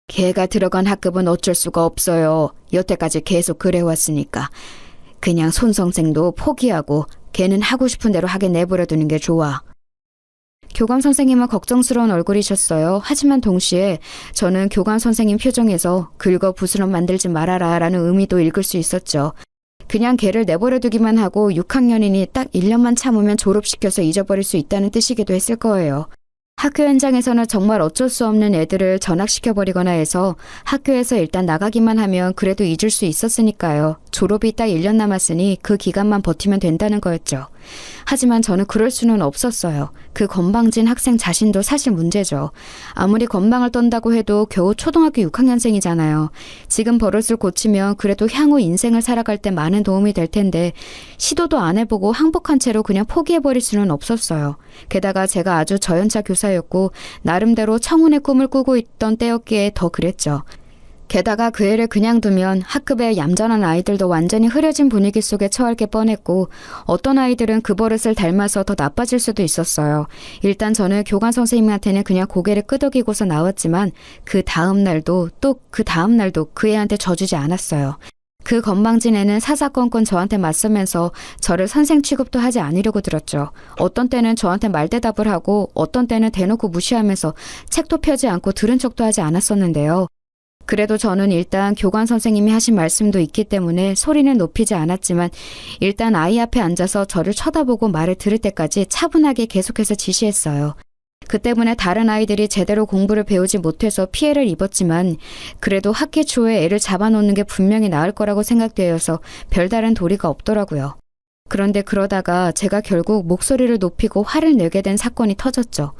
걔가 들어간 학급은 어쩔 수가 없어요. 여태까지 계속 그래왔으니까. 그냥 손 선생도 포기하고 걔는 하고 싶은 대로 하게 내버려두는 게 좋아. 교감 선생님은 걱정스러운 얼굴이셨어요. 하지만 동시에 저는 교감 선생님 표정에서 긁어 부스럼 만들지 말아라 라는 의미도 읽을 수 있었죠. 그냥 걔를 내버려두기만 하고 6학년이니 딱 1년만 참으면 졸업시켜서 잊어버릴 수 있다는 뜻이기도 했을 거예요. 학교 현장에서는 정말 어쩔 수 없는 애들을 전학시켜버리거나 해서 학교에서 일단 나가기만 하면 그래도 잊을 수 있었으니까요. 졸업이 딱 1년 남았으니 그 기간만 버티면 된다는 거였죠. 하지만 저는 그럴 수는 없었어요. 그 건방진 학생 자신도 사실 문제죠. 아무리 건방을 떤다고 해도 겨우 초등학교 6학년생이잖아요. 지금 버릇을 고치면 그래도 향후 인생을 살아갈 때 많은 도움이 될 텐데 시도도 안 해보고 항복한 채로 그냥 포기해버릴 수는 없었어요. 게다가 제가 아주 저연차 교사였고 나름대로 청운의 꿈을 꾸고 있던 때였기에 더 그랬죠. 게다가 그 애를 그냥 두면 학급의 얌전한 아이들도 완전히 흐려진 분위기 속에 처할 게 뻔했고 어떤 아이들은 그 버릇을 닮아서 더 나빠질 수도 있었어요. 일단 저는 교감 선생님한테는 그냥 고개를 끄덕이고서 나왔지만 그 다음 날도 또 그 다음 날도 그 애한테 져주지 않았어요. 그 건방진 애는 사사건건 저한테 맞서면서 저를 선생 취급도 하지 않으려고 들었죠. 어떤 때는 저한테 말대답을 하고 어떤 때는 대놓고 무시하면서 책도 펴지 않고 들은 척도 하지 않았었는데요. 그래도 저는 일단 교감 선생님이 하신 말씀도 있기 때문에 소리는 높이지 않았지만 일단 아이 앞에 앉아서 저를 쳐다보고 말을 들을 때까지 차분하게 계속해서 지시했어요. 그 때문에 다른 아이들이 제대로 공부를 배우지 못해서 피해를 입었지만 그래도 학기 초에 애를 잡아놓는 게 분명히 나을 거라고 생각되어서 별다른 도리가 없더라고요. 그런데 그러다가 제가 결국 목소리를 높이고 화를 내게 된 사건이 터졌죠.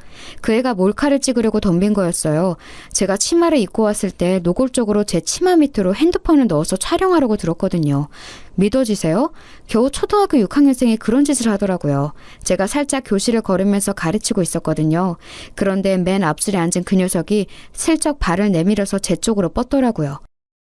그 애가 몰카를 찍으려고 덤빈 거였어요. 제가 치마를 입고 왔을 때 노골적으로 제 치마 밑으로 핸드폰을 넣어서 촬영하려고 들었거든요. 믿어지세요? 겨우 초등학교 6학년생이 그런 짓을 하더라고요. 제가 살짝 교실을 걸으면서 가르치고 있었거든요. 그런데 맨 앞줄에 앉은 그 녀석이 슬쩍 발을 내밀어서 제 쪽으로 뻗더라고요.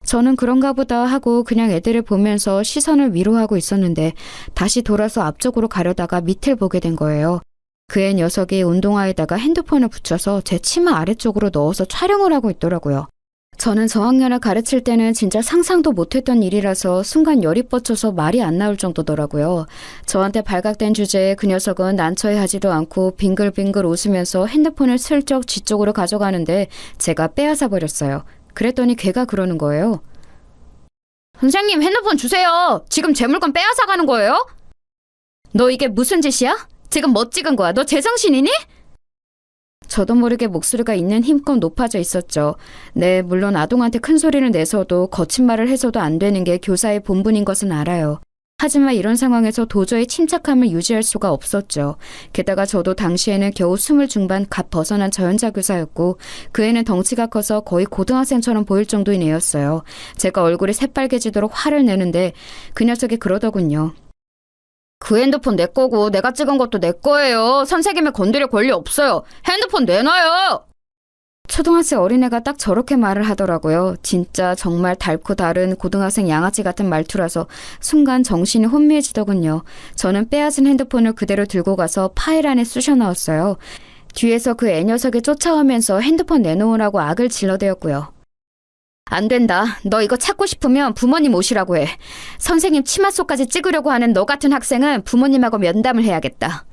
저는 그런가 보다 하고 그냥 애들을 보면서 시선을 위로하고 있었는데 다시 돌아서 앞쪽으로 가려다가 밑을 보게 된 거예요. 그 애 녀석이 운동화에다가 핸드폰을 붙여서 제 치마 아래쪽으로 넣어서 촬영을 하고 있더라고요. 저는 저학년을 가르칠 때는 진짜 상상도 못했던 일이라서 순간 열이 뻗쳐서 말이 안 나올 정도더라고요. 저한테 발각된 주제에 그 녀석은 난처해하지도 않고 빙글빙글 웃으면서 핸드폰을 슬쩍 지 쪽으로 가져가는데 제가 빼앗아 버렸어요. 그랬더니 걔가 그러는 거예요. 선생님 핸드폰 주세요. 지금 제 물건 빼앗아 가는 거예요? 너 이게 무슨 짓이야? 지금 뭐 찍은 거야? 너 제정신이니? 저도 모르게 목소리가 있는 힘껏 높아져 있었죠. 네, 물론 아동한테 큰 소리를 내서도 거친 말을 해서도 안 되는 게 교사의 본분인 것은 알아요. 하지만 이런 상황에서 도저히 침착함을 유지할 수가 없었죠. 게다가 저도 당시에는 겨우 20 중반 갓 벗어난 저연자 교사였고 그 애는 덩치가 커서 거의 고등학생처럼 보일 정도인 애였어요. 제가 얼굴이 새빨개지도록 화를 내는데 그 녀석이 그러더군요. 그 핸드폰 내 거고 내가 찍은 것도 내 거예요. 선생님이 건드릴 권리 없어요. 핸드폰 내놔요. 초등학생 어린애가 딱 저렇게 말을 하더라고요. 진짜 정말 닳고 다른 고등학생 양아치 같은 말투라서 순간 정신이 혼미해지더군요. 저는 빼앗은 핸드폰을 그대로 들고 가서 파일 안에 쑤셔 넣었어요. 뒤에서 그 애녀석이 쫓아오면서 핸드폰 내놓으라고 악을 질러대었고요. 안 된다. 너 이거 찾고 싶으면 부모님 오시라고 해. 선생님 치마 속까지 찍으려고 하는 너 같은 학생은 부모님하고 면담을 해야겠다.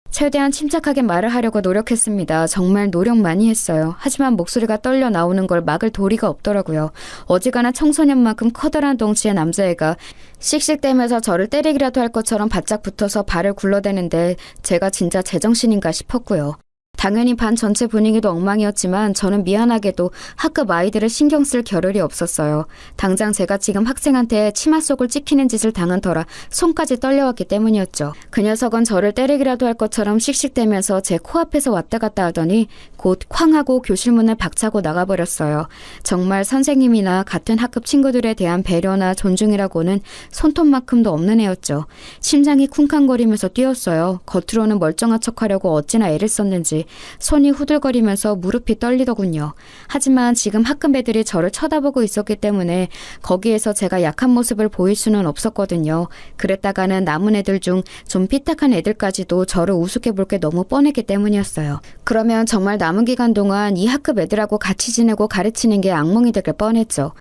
최대한 침착하게 말을 하려고 노력했습니다. 정말 노력 많이 했어요. 하지만 목소리가 떨려 나오는 걸 막을 도리가 없더라고요. 어지간한 청소년만큼 커다란 덩치의 남자애가 씩씩대면서 저를 때리기라도 할 것처럼 바짝 붙어서 발을 굴러대는데 제가 진짜 제정신인가 싶었고요. 당연히 반 전체 분위기도 엉망이었지만 저는 미안하게도 학급 아이들을 신경 쓸 겨를이 없었어요. 당장 제가 지금 학생한테 치마 속을 찍히는 짓을 당한 터라 손까지 떨려왔기 때문이었죠. 그 녀석은 저를 때리기라도 할 것처럼 씩씩대면서 제 코앞에서 왔다 갔다 하더니 곧 쾅 하고 교실 문을 박차고 나가버렸어요. 정말 선생님이나 같은 학급 친구들에 대한 배려나 존중이라고는 손톱만큼도 없는 애였죠. 심장이 쿵쾅거리면서 뛰었어요. 겉으로는 멀쩡한 척하려고 어찌나 애를 썼는지 손이 후들거리면서 무릎이 떨리더군요. 하지만 지금 학급 애들이 저를 쳐다보고 있었기 때문에 거기에서 제가 약한 모습을 보일 수는 없었거든요. 그랬다가는 남은 애들 중 좀 삐딱한 애들까지도 저를 우습게 볼 게 너무 뻔했기 때문이었어요. 그러면 정말 남은 기간 동안 이 학급 애들하고 같이 지내고 가르치는 게 악몽이 될 뻔했죠.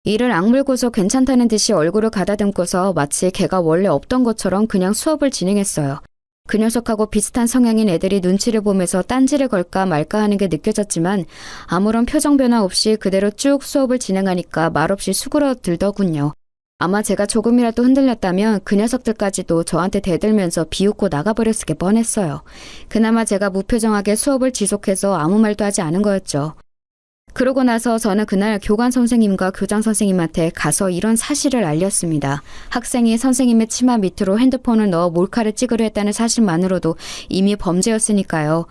이를 악물고서 괜찮다는 듯이 얼굴을 가다듬고서 마치 걔가 원래 없던 것처럼 그냥 수업을 진행했어요. 그 녀석하고 비슷한 성향인 애들이 눈치를 보면서 딴지를 걸까 말까 하는 게 느껴졌지만 아무런 표정 변화 없이 그대로 쭉 수업을 진행하니까 말없이 수그러들더군요. 아마 제가 조금이라도 흔들렸다면 그 녀석들까지도 저한테 대들면서 비웃고 나가버렸을 게 뻔했어요. 그나마 제가 무표정하게 수업을 지속해서 아무 말도 하지 않은 거였죠. 그러고 나서 저는 그날 교관 선생님과 교장 선생님한테 가서 이런 사실을 알렸습니다. 학생이 선생님의 치마 밑으로 핸드폰을 넣어 몰카를 찍으려 했다는 사실만으로도 이미 범죄였으니까요.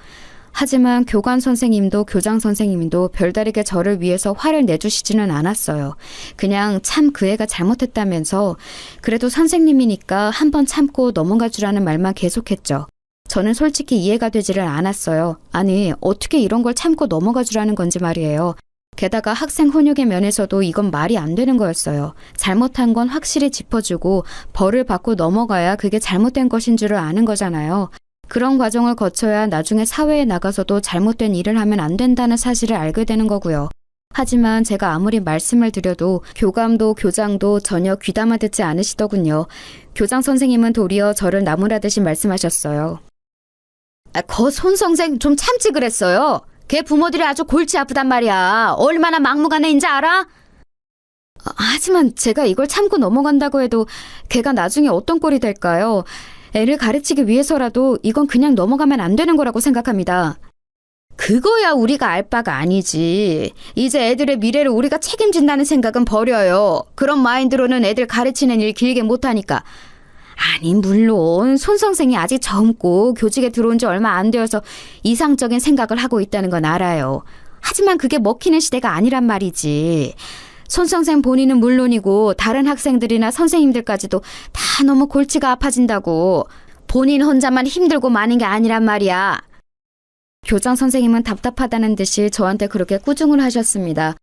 하지만 교관 선생님도 교장 선생님도 별다르게 저를 위해서 화를 내주시지는 않았어요. 그냥 참 그 애가 잘못했다면서 그래도 선생님이니까 한번 참고 넘어갈 줄 아는 말만 계속했죠. 저는 솔직히 이해가 되지를 않았어요. 아니, 어떻게 이런 걸 참고 넘어가 주라는 건지 말이에요. 게다가 학생 훈육의 면에서도 이건 말이 안 되는 거였어요. 잘못한 건 확실히 짚어주고 벌을 받고 넘어가야 그게 잘못된 것인 줄을 아는 거잖아요. 그런 과정을 거쳐야 나중에 사회에 나가서도 잘못된 일을 하면 안 된다는 사실을 알게 되는 거고요. 하지만 제가 아무리 말씀을 드려도 교감도 교장도 전혀 귀담아 듣지 않으시더군요. 교장 선생님은 도리어 저를 나무라듯이 말씀하셨어요. 거 손선생 좀 참지 그랬어요. 걔 부모들이 아주 골치 아프단 말이야. 얼마나 막무가내인지 알아? 하지만 제가 이걸 참고 넘어간다고 해도 걔가 나중에 어떤 꼴이 될까요? 애를 가르치기 위해서라도 이건 그냥 넘어가면 안 되는 거라고 생각합니다. 그거야 우리가 알 바가 아니지. 이제 애들의 미래를 우리가 책임진다는 생각은 버려요. 그런 마인드로는 애들 가르치는 일 길게 못하니까. 아니 물론 손 선생이 아직 젊고 교직에 들어온 지 얼마 안 되어서 이상적인 생각을 하고 있다는 건 알아요. 하지만 그게 먹히는 시대가 아니란 말이지. 손 선생 본인은 물론이고 다른 학생들이나 선생님들까지도 다 너무 골치가 아파진다고. 본인 혼자만 힘들고 마는 게 아니란 말이야. 교장 선생님은 답답하다는 듯이 저한테 그렇게 꾸중을 하셨습니다.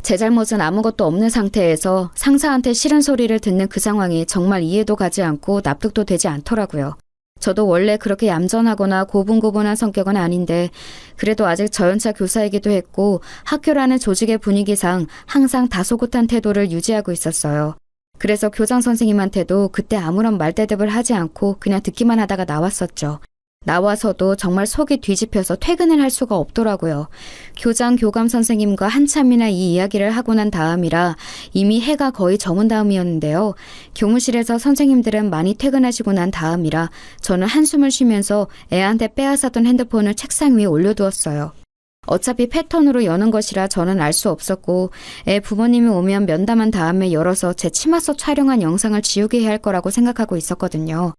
제 잘못은 아무것도 없는 상태에서 상사한테 싫은 소리를 듣는 그 상황이 정말 이해도 가지 않고 납득도 되지 않더라고요. 저도 원래 그렇게 얌전하거나 고분고분한 성격은 아닌데 그래도 아직 저연차 교사이기도 했고 학교라는 조직의 분위기상 항상 다소곳한 태도를 유지하고 있었어요. 그래서 교장 선생님한테도 그때 아무런 말대답을 하지 않고 그냥 듣기만 하다가 나왔었죠. 나와서도 정말 속이 뒤집혀서 퇴근을 할 수가 없더라고요. 교장 교감 선생님과 한참이나 이 이야기를 하고 난 다음이라 이미 해가 거의 저문 다음이었는데요. 교무실에서 선생님들은 많이 퇴근하시고 난 다음이라 저는 한숨을 쉬면서 애한테 빼앗았던 핸드폰을 책상 위에 올려두었어요. 어차피 패턴으로 여는 것이라 저는 알 수 없었고 애 부모님이 오면 면담한 다음에 열어서 제 치마 속 촬영한 영상을 지우게 해야 할 거라고 생각하고 있었거든요.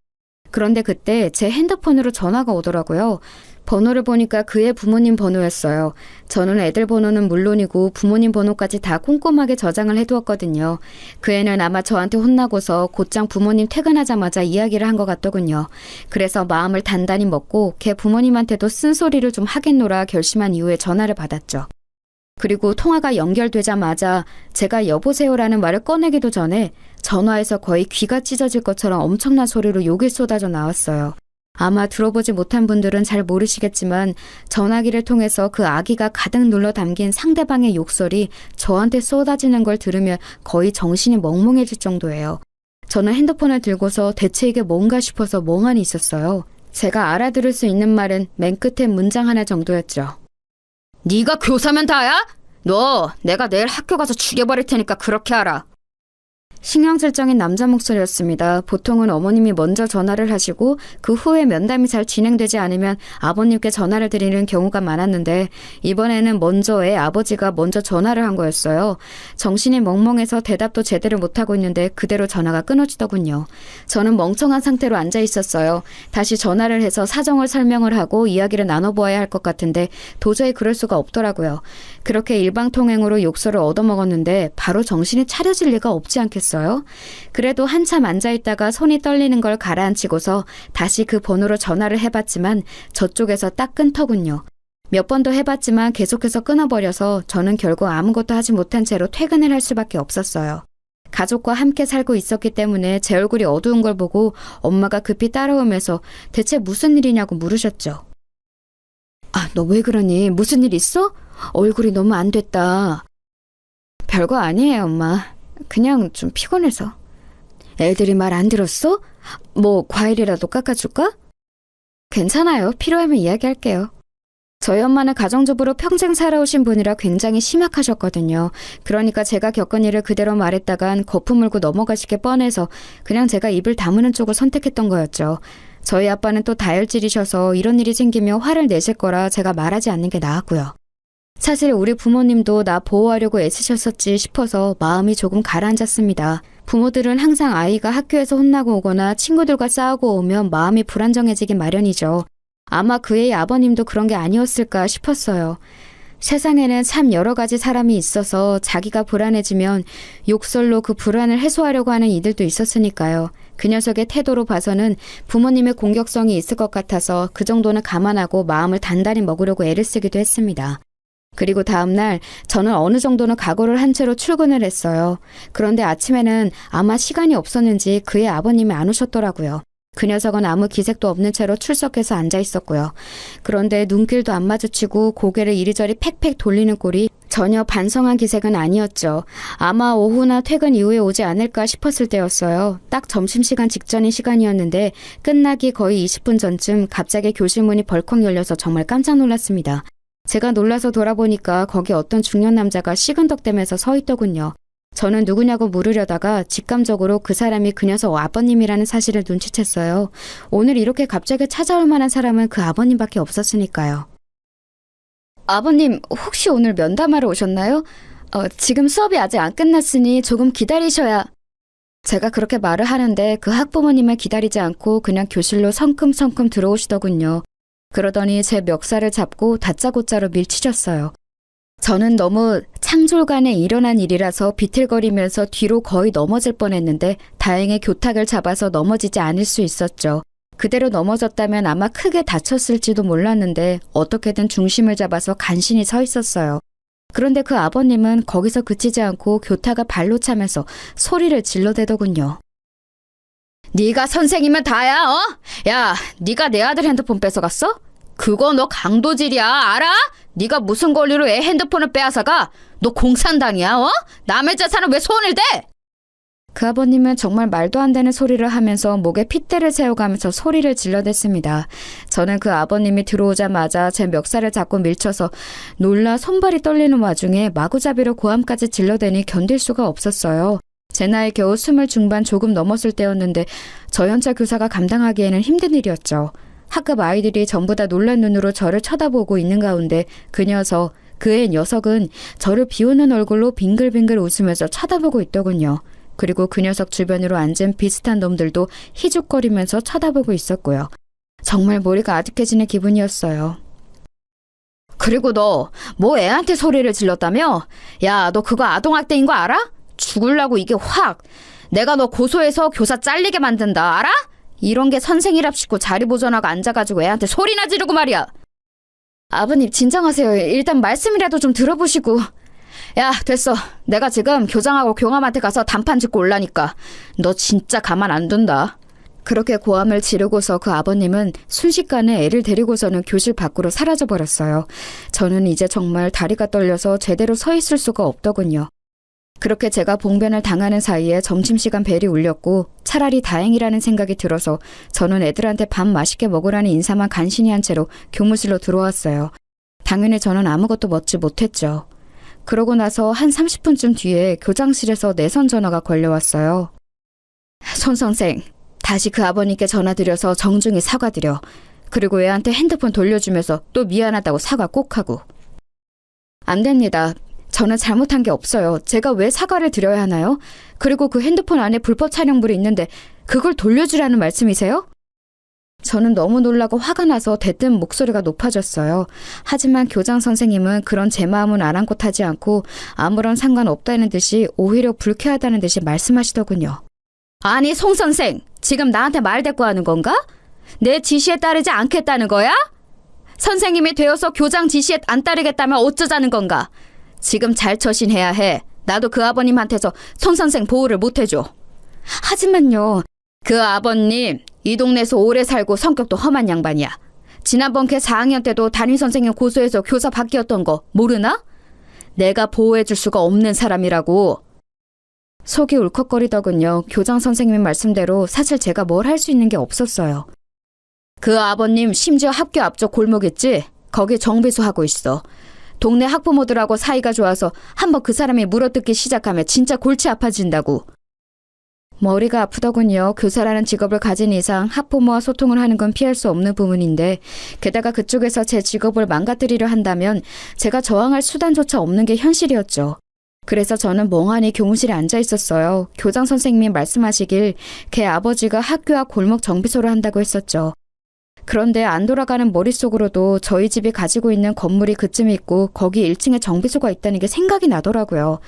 그런데 그때 제 핸드폰으로 전화가 오더라고요. 번호를 보니까 그의 부모님 번호였어요. 저는 애들 번호는 물론이고 부모님 번호까지 다 꼼꼼하게 저장을 해두었거든요. 그 애는 아마 저한테 혼나고서 곧장 부모님 퇴근하자마자 이야기를 한 것 같더군요. 그래서 마음을 단단히 먹고 걔 부모님한테도 쓴소리를 좀 하겠노라 결심한 이후에 전화를 받았죠. 그리고 통화가 연결되자마자 제가 여보세요라는 말을 꺼내기도 전에 전화에서 거의 귀가 찢어질 것처럼 엄청난 소리로 욕이 쏟아져 나왔어요. 아마 들어보지 못한 분들은 잘 모르시겠지만 전화기를 통해서 그 아기가 가득 눌러 담긴 상대방의 욕설이 저한테 쏟아지는 걸 들으면 거의 정신이 멍멍해질 정도예요. 저는 핸드폰을 들고서 대체 이게 뭔가 싶어서 멍하니 있었어요. 제가 알아들을 수 있는 말은 맨 끝에 문장 하나 정도였죠. 네가 교사면 다야? 너 내가 내일 학교 가서 죽여버릴 테니까 그렇게 알아. 신경질적인 남자 목소리였습니다. 보통은 어머님이 먼저 전화를 하시고 그 후에 면담이 잘 진행되지 않으면 아버님께 전화를 드리는 경우가 많았는데 이번에는 먼저 애 아버지가 먼저 전화를 한 거였어요. 정신이 멍멍해서 대답도 제대로 못하고 있는데 그대로 전화가 끊어지더군요. 저는 멍청한 상태로 앉아 있었어요. 다시 전화를 해서 사정을 설명을 하고 이야기를 나눠보아야 할 것 같은데 도저히 그럴 수가 없더라고요. 그렇게 일방통행으로 욕설을 얻어먹었는데 바로 정신이 차려질 리가 없지 않겠어요? 그래도 한참 앉아있다가 손이 떨리는 걸 가라앉히고서 다시 그 번호로 전화를 해봤지만 저쪽에서 딱 끊더군요. 몇 번 더 해봤지만 계속해서 끊어버려서 저는 결국 아무것도 하지 못한 채로 퇴근을 할 수밖에 없었어요. 가족과 함께 살고 있었기 때문에 제 얼굴이 어두운 걸 보고 엄마가 급히 따라오면서 대체 무슨 일이냐고 물으셨죠. 아, 너 왜 그러니? 무슨 일 있어? 얼굴이 너무 안 됐다. 별거 아니에요, 엄마. 그냥 좀 피곤해서. 애들이 말 안 들었어? 뭐 과일이라도 깎아줄까? 괜찮아요. 필요하면 이야기할게요. 저희 엄마는 가정주부로 평생 살아오신 분이라 굉장히 심약하셨거든요. 그러니까 제가 겪은 일을 그대로 말했다간 거품 물고 넘어가시게 뻔해서 그냥 제가 입을 다무는 쪽을 선택했던 거였죠. 저희 아빠는 또 다혈질이셔서 이런 일이 생기면 화를 내실 거라 제가 말하지 않는 게 나았고요. 사실 우리 부모님도 나 보호하려고 애쓰셨었지 싶어서 마음이 조금 가라앉았습니다. 부모들은 항상 아이가 학교에서 혼나고 오거나 친구들과 싸우고 오면 마음이 불안정해지기 마련이죠. 아마 그의 아버님도 그런 게 아니었을까 싶었어요. 세상에는 참 여러 가지 사람이 있어서 자기가 불안해지면 욕설로 그 불안을 해소하려고 하는 이들도 있었으니까요. 그 녀석의 태도로 봐서는 부모님의 공격성이 있을 것 같아서 그 정도는 감안하고 마음을 단단히 먹으려고 애를 쓰기도 했습니다. 그리고 다음날 저는 어느 정도는 각오를 한 채로 출근을 했어요. 그런데 아침에는 아마 시간이 없었는지 그의 아버님이 안 오셨더라고요. 그 녀석은 아무 기색도 없는 채로 출석해서 앉아 있었고요. 그런데 눈길도 안 마주치고 고개를 이리저리 팩팩 돌리는 꼴이 전혀 반성한 기색은 아니었죠. 아마 오후나 퇴근 이후에 오지 않을까 싶었을 때였어요. 딱 점심시간 직전인 시간이었는데 끝나기 거의 20분 전쯤 갑자기 교실 문이 벌컥 열려서 정말 깜짝 놀랐습니다. 제가 놀라서 돌아보니까 거기 어떤 중년 남자가 시근덕대면서 서 있더군요. 저는 누구냐고 물으려다가 직감적으로 그 사람이 그 녀석 아버님이라는 사실을 눈치챘어요. 오늘 이렇게 갑자기 찾아올 만한 사람은 그 아버님밖에 없었으니까요. 아버님, 혹시 오늘 면담하러 오셨나요? 지금 수업이 아직 안 끝났으니 조금 기다리셔야... 제가 그렇게 말을 하는데 그 학부모님을 기다리지 않고 그냥 교실로 성큼성큼 들어오시더군요. 그러더니 제 멱살을 잡고 다짜고짜로 밀치셨어요. 저는 너무 창졸간에 일어난 일이라서 비틀거리면서 뒤로 거의 넘어질 뻔했는데 다행히 교탁을 잡아서 넘어지지 않을 수 있었죠. 그대로 넘어졌다면 아마 크게 다쳤을지도 몰랐는데 어떻게든 중심을 잡아서 간신히 서 있었어요. 그런데 그 아버님은 거기서 그치지 않고 교탁을 발로 차면서 소리를 질러대더군요. 네가 선생이면 다야, 어? 야, 네가 내 아들 핸드폰 뺏어갔어? 그거 너 강도질이야, 알아? 네가 무슨 권리로 애 핸드폰을 빼앗아가? 너 공산당이야, 어? 남의 재산을 왜 손을 대? 그 아버님은 정말 말도 안 되는 소리를 하면서 목에 핏대를 세워가면서 소리를 질러댔습니다. 저는 그 아버님이 들어오자마자 제 멱살을 잡고 밀쳐서 놀라 손발이 떨리는 와중에 마구잡이로 고함까지 질러대니 견딜 수가 없었어요. 제 나이 겨우 20 중반 조금 넘었을 때였는데 저연차 교사가 감당하기에는 힘든 일이었죠. 학급 아이들이 전부 다 놀란 눈으로 저를 쳐다보고 있는 가운데 그 녀석은 저를 비웃는 얼굴로 빙글빙글 웃으면서 쳐다보고 있더군요. 그리고 그 녀석 주변으로 앉은 비슷한 놈들도 희죽거리면서 쳐다보고 있었고요. 정말 머리가 아득해지는 기분이었어요. 그리고 너 뭐 애한테 소리를 질렀다며? 야, 너 그거 아동학대인 거 알아? 죽을라고 이게 확. 내가 너 고소해서 교사 잘리게 만든다. 알아? 이런 게 선생이랍시고 자리 보존하고 앉아가지고 애한테 소리나 지르고 말이야. 아버님 진정하세요. 일단 말씀이라도 좀 들어보시고. 야, 됐어. 내가 지금 교장하고 교감한테 가서 단판 짓고 올라니까. 너 진짜 가만 안 둔다. 그렇게 고함을 지르고서 그 아버님은 순식간에 애를 데리고서는 교실 밖으로 사라져버렸어요. 저는 이제 정말 다리가 떨려서 제대로 서 있을 수가 없더군요. 그렇게 제가 봉변을 당하는 사이에 점심시간 벨이 울렸고 차라리 다행이라는 생각이 들어서 저는 애들한테 밥 맛있게 먹으라는 인사만 간신히 한 채로 교무실로 들어왔어요. 당연히 저는 아무것도 먹지 못했죠. 그러고 나서 한 30분쯤 뒤에 교장실에서 내선 전화가 걸려왔어요. 손 선생, 다시 그 아버님께 전화드려서 정중히 사과드려. 그리고 애한테 핸드폰 돌려주면서 또 미안하다고 사과 꼭 하고. 안 됩니다. 저는 잘못한 게 없어요. 제가 왜 사과를 드려야 하나요? 그리고 그 핸드폰 안에 불법 촬영물이 있는데 그걸 돌려주라는 말씀이세요? 저는 너무 놀라고 화가 나서 대뜸 목소리가 높아졌어요. 하지만 교장 선생님은 그런 제 마음은 아랑곳하지 않고 아무런 상관없다는 듯이 오히려 불쾌하다는 듯이 말씀하시더군요. 아니 송 선생, 지금 나한테 말대꾸하는 건가? 내 지시에 따르지 않겠다는 거야? 선생님이 되어서 교장 지시에 안 따르겠다면 어쩌자는 건가? 지금 잘 처신해야 해. 나도 그 아버님한테서 송 선생 보호를 못 해줘. 하지만요. 그 아버님 이 동네에서 오래 살고 성격도 험한 양반이야. 지난번 걔 4학년 때도 담임선생님 고소해서 교사 바뀌었던 거 모르나? 내가 보호해줄 수가 없는 사람이라고. 속이 울컥거리더군요. 교장 선생님 말씀대로 사실 제가 뭘 할 수 있는 게 없었어요. 그 아버님 심지어 학교 앞쪽 골목 있지? 거기 정비소 하고 있어. 동네 학부모들하고 사이가 좋아서 한번 그 사람이 물어뜯기 시작하면 진짜 골치 아파진다고. 머리가 아프더군요. 교사라는 직업을 가진 이상 학부모와 소통을 하는 건 피할 수 없는 부분인데 게다가 그쪽에서 제 직업을 망가뜨리려 한다면 제가 저항할 수단조차 없는 게 현실이었죠. 그래서 저는 멍하니 교무실에 앉아 있었어요. 교장 선생님이 말씀하시길 걔 아버지가 학교와 골목 정비소를 한다고 했었죠. 그런데 안 돌아가는 머릿속으로도 저희 집이 가지고 있는 건물이 그쯤에 있고 거기 1층에 정비소가 있다는 게 생각이 나더라고요.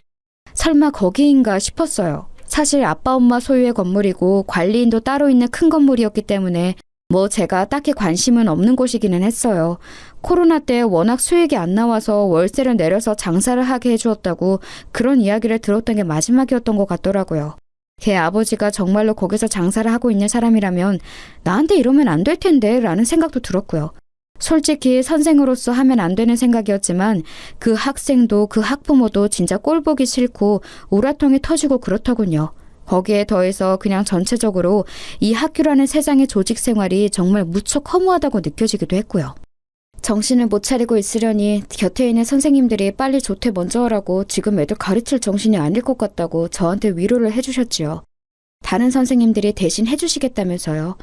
설마 거기인가 싶었어요. 사실 아빠 엄마 소유의 건물이고 관리인도 따로 있는 큰 건물이었기 때문에 뭐 제가 딱히 관심은 없는 곳이기는 했어요. 코로나 때 워낙 수익이 안 나와서 월세를 내려서 장사를 하게 해주었다고 그런 이야기를 들었던 게 마지막이었던 것 같더라고요. 걔 아버지가 정말로 거기서 장사를 하고 있는 사람이라면 나한테 이러면 안 될 텐데 라는 생각도 들었고요. 솔직히 선생으로서 하면 안 되는 생각이었지만 그 학생도 그 학부모도 진짜 꼴보기 싫고 우라통이 터지고 그렇더군요. 거기에 더해서 그냥 전체적으로 이 학교라는 세상의 조직 생활이 정말 무척 허무하다고 느껴지기도 했고요. 정신을 못 차리고 있으려니 곁에 있는 선생님들이 빨리 조퇴 먼저 하라고 지금 애들 가르칠 정신이 아닐 것 같다고 저한테 위로를 해주셨지요. 다른 선생님들이 대신 해주시겠다면서요.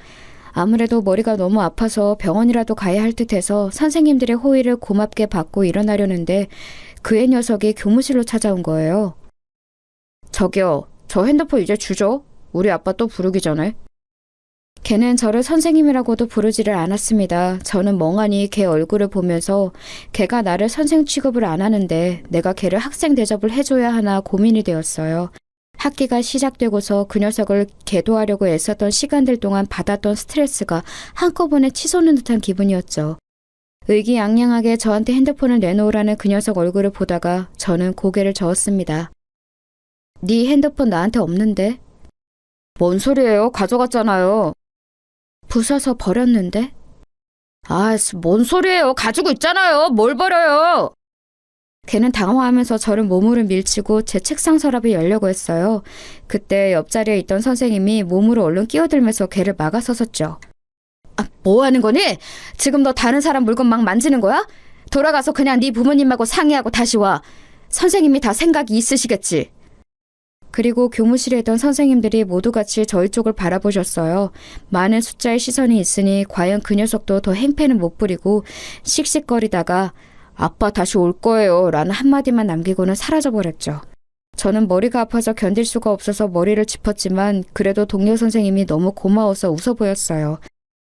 아무래도 머리가 너무 아파서 병원이라도 가야 할 듯해서 선생님들의 호의를 고맙게 받고 일어나려는데 그 애 녀석이 교무실로 찾아온 거예요. 저기요, 저 핸드폰 이제 주죠? 우리 아빠 또 부르기 전에. 걔는 저를 선생님이라고도 부르지를 않았습니다. 저는 멍하니 걔 얼굴을 보면서 걔가 나를 선생 취급을 안 하는데 내가 걔를 학생 대접을 해줘야 하나 고민이 되었어요. 학기가 시작되고서 그 녀석을 계도하려고 애썼던 시간들 동안 받았던 스트레스가 한꺼번에 치솟는 듯한 기분이었죠. 의기양양하게 저한테 핸드폰을 내놓으라는 그 녀석 얼굴을 보다가 저는 고개를 저었습니다. 네 핸드폰 나한테 없는데? 뭔 소리예요? 가져갔잖아요. 부숴서 버렸는데? 아, 뭔 소리예요? 가지고 있잖아요. 뭘 버려요? 걔는 당황하면서 저를 몸으로 밀치고 제 책상 서랍이 열려고 했어요. 그때 옆자리에 있던 선생님이 몸으로 얼른 끼어들면서 걔를 막아섰었죠. 아, 뭐 하는 거니? 지금 너 다른 사람 물건 막 만지는 거야? 돌아가서 그냥 네 부모님하고 상의하고 다시 와. 선생님이 다 생각이 있으시겠지. 그리고 교무실에 있던 선생님들이 모두 같이 저희 쪽을 바라보셨어요. 많은 숫자의 시선이 있으니 과연 그 녀석도 더 행패는 못 부리고 씩씩거리다가 아빠 다시 올 거예요 라는 한마디만 남기고는 사라져버렸죠. 저는 머리가 아파서 견딜 수가 없어서 머리를 짚었지만 그래도 동료 선생님이 너무 고마워서 웃어 보였어요.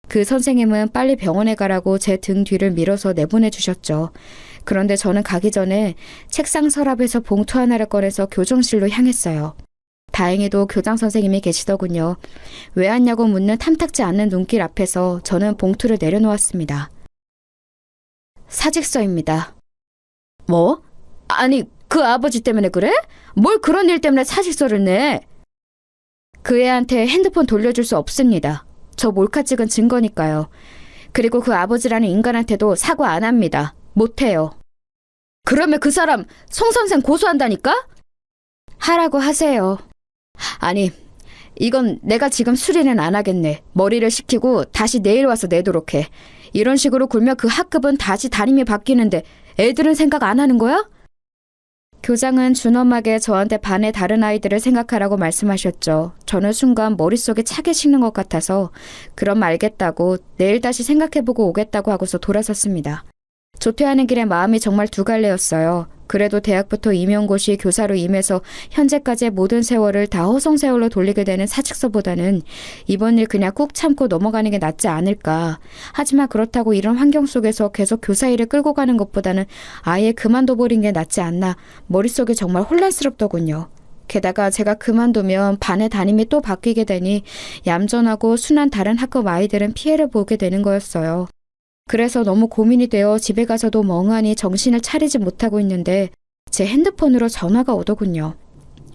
그 선생님은 빨리 병원에 가라고 제 등 뒤를 밀어서 내보내 주셨죠. 그런데 저는 가기 전에 책상 서랍에서 봉투 하나를 꺼내서 교정실로 향했어요. 다행히도 교장 선생님이 계시더군요. 왜 왔냐고 묻는 탐탁지 않는 눈길 앞에서 저는 봉투를 내려놓았습니다. 사직서입니다. 뭐? 아니, 그 아버지 때문에 그래? 뭘 그런 일 때문에 사직서를 내? 그 애한테 핸드폰 돌려줄 수 없습니다. 저 몰카 찍은 증거니까요. 그리고 그 아버지라는 인간한테도 사과 안 합니다. 못해요. 그러면 그 사람 송 선생 고소한다니까? 하라고 하세요. 아니, 이건 내가 지금 수리는 안 하겠네. 머리를 식히고 다시 내일 와서 내도록 해. 이런 식으로 굴면 그 학급은 다시 담임이 바뀌는데 애들은 생각 안 하는 거야? 교장은 준엄하게 저한테 반의 다른 아이들을 생각하라고 말씀하셨죠. 저는 순간 머릿속에 차게 식는 것 같아서 그럼 알겠다고 내일 다시 생각해보고 오겠다고 하고서 돌아섰습니다. 조퇴하는 길에 마음이 정말 두 갈래였어요. 그래도 대학부터 임용고시 교사로 임해서 현재까지의 모든 세월을 다 허송세월로 돌리게 되는 사직서보다는 이번 일 그냥 꾹 참고 넘어가는 게 낫지 않을까. 하지만 그렇다고 이런 환경 속에서 계속 교사 일을 끌고 가는 것보다는 아예 그만둬버린 게 낫지 않나. 머릿속이 정말 혼란스럽더군요. 게다가 제가 그만두면 반의 담임이 또 바뀌게 되니 얌전하고 순한 다른 학급 아이들은 피해를 보게 되는 거였어요. 그래서 너무 고민이 되어 집에 가서도 멍하니 정신을 차리지 못하고 있는데 제 핸드폰으로 전화가 오더군요.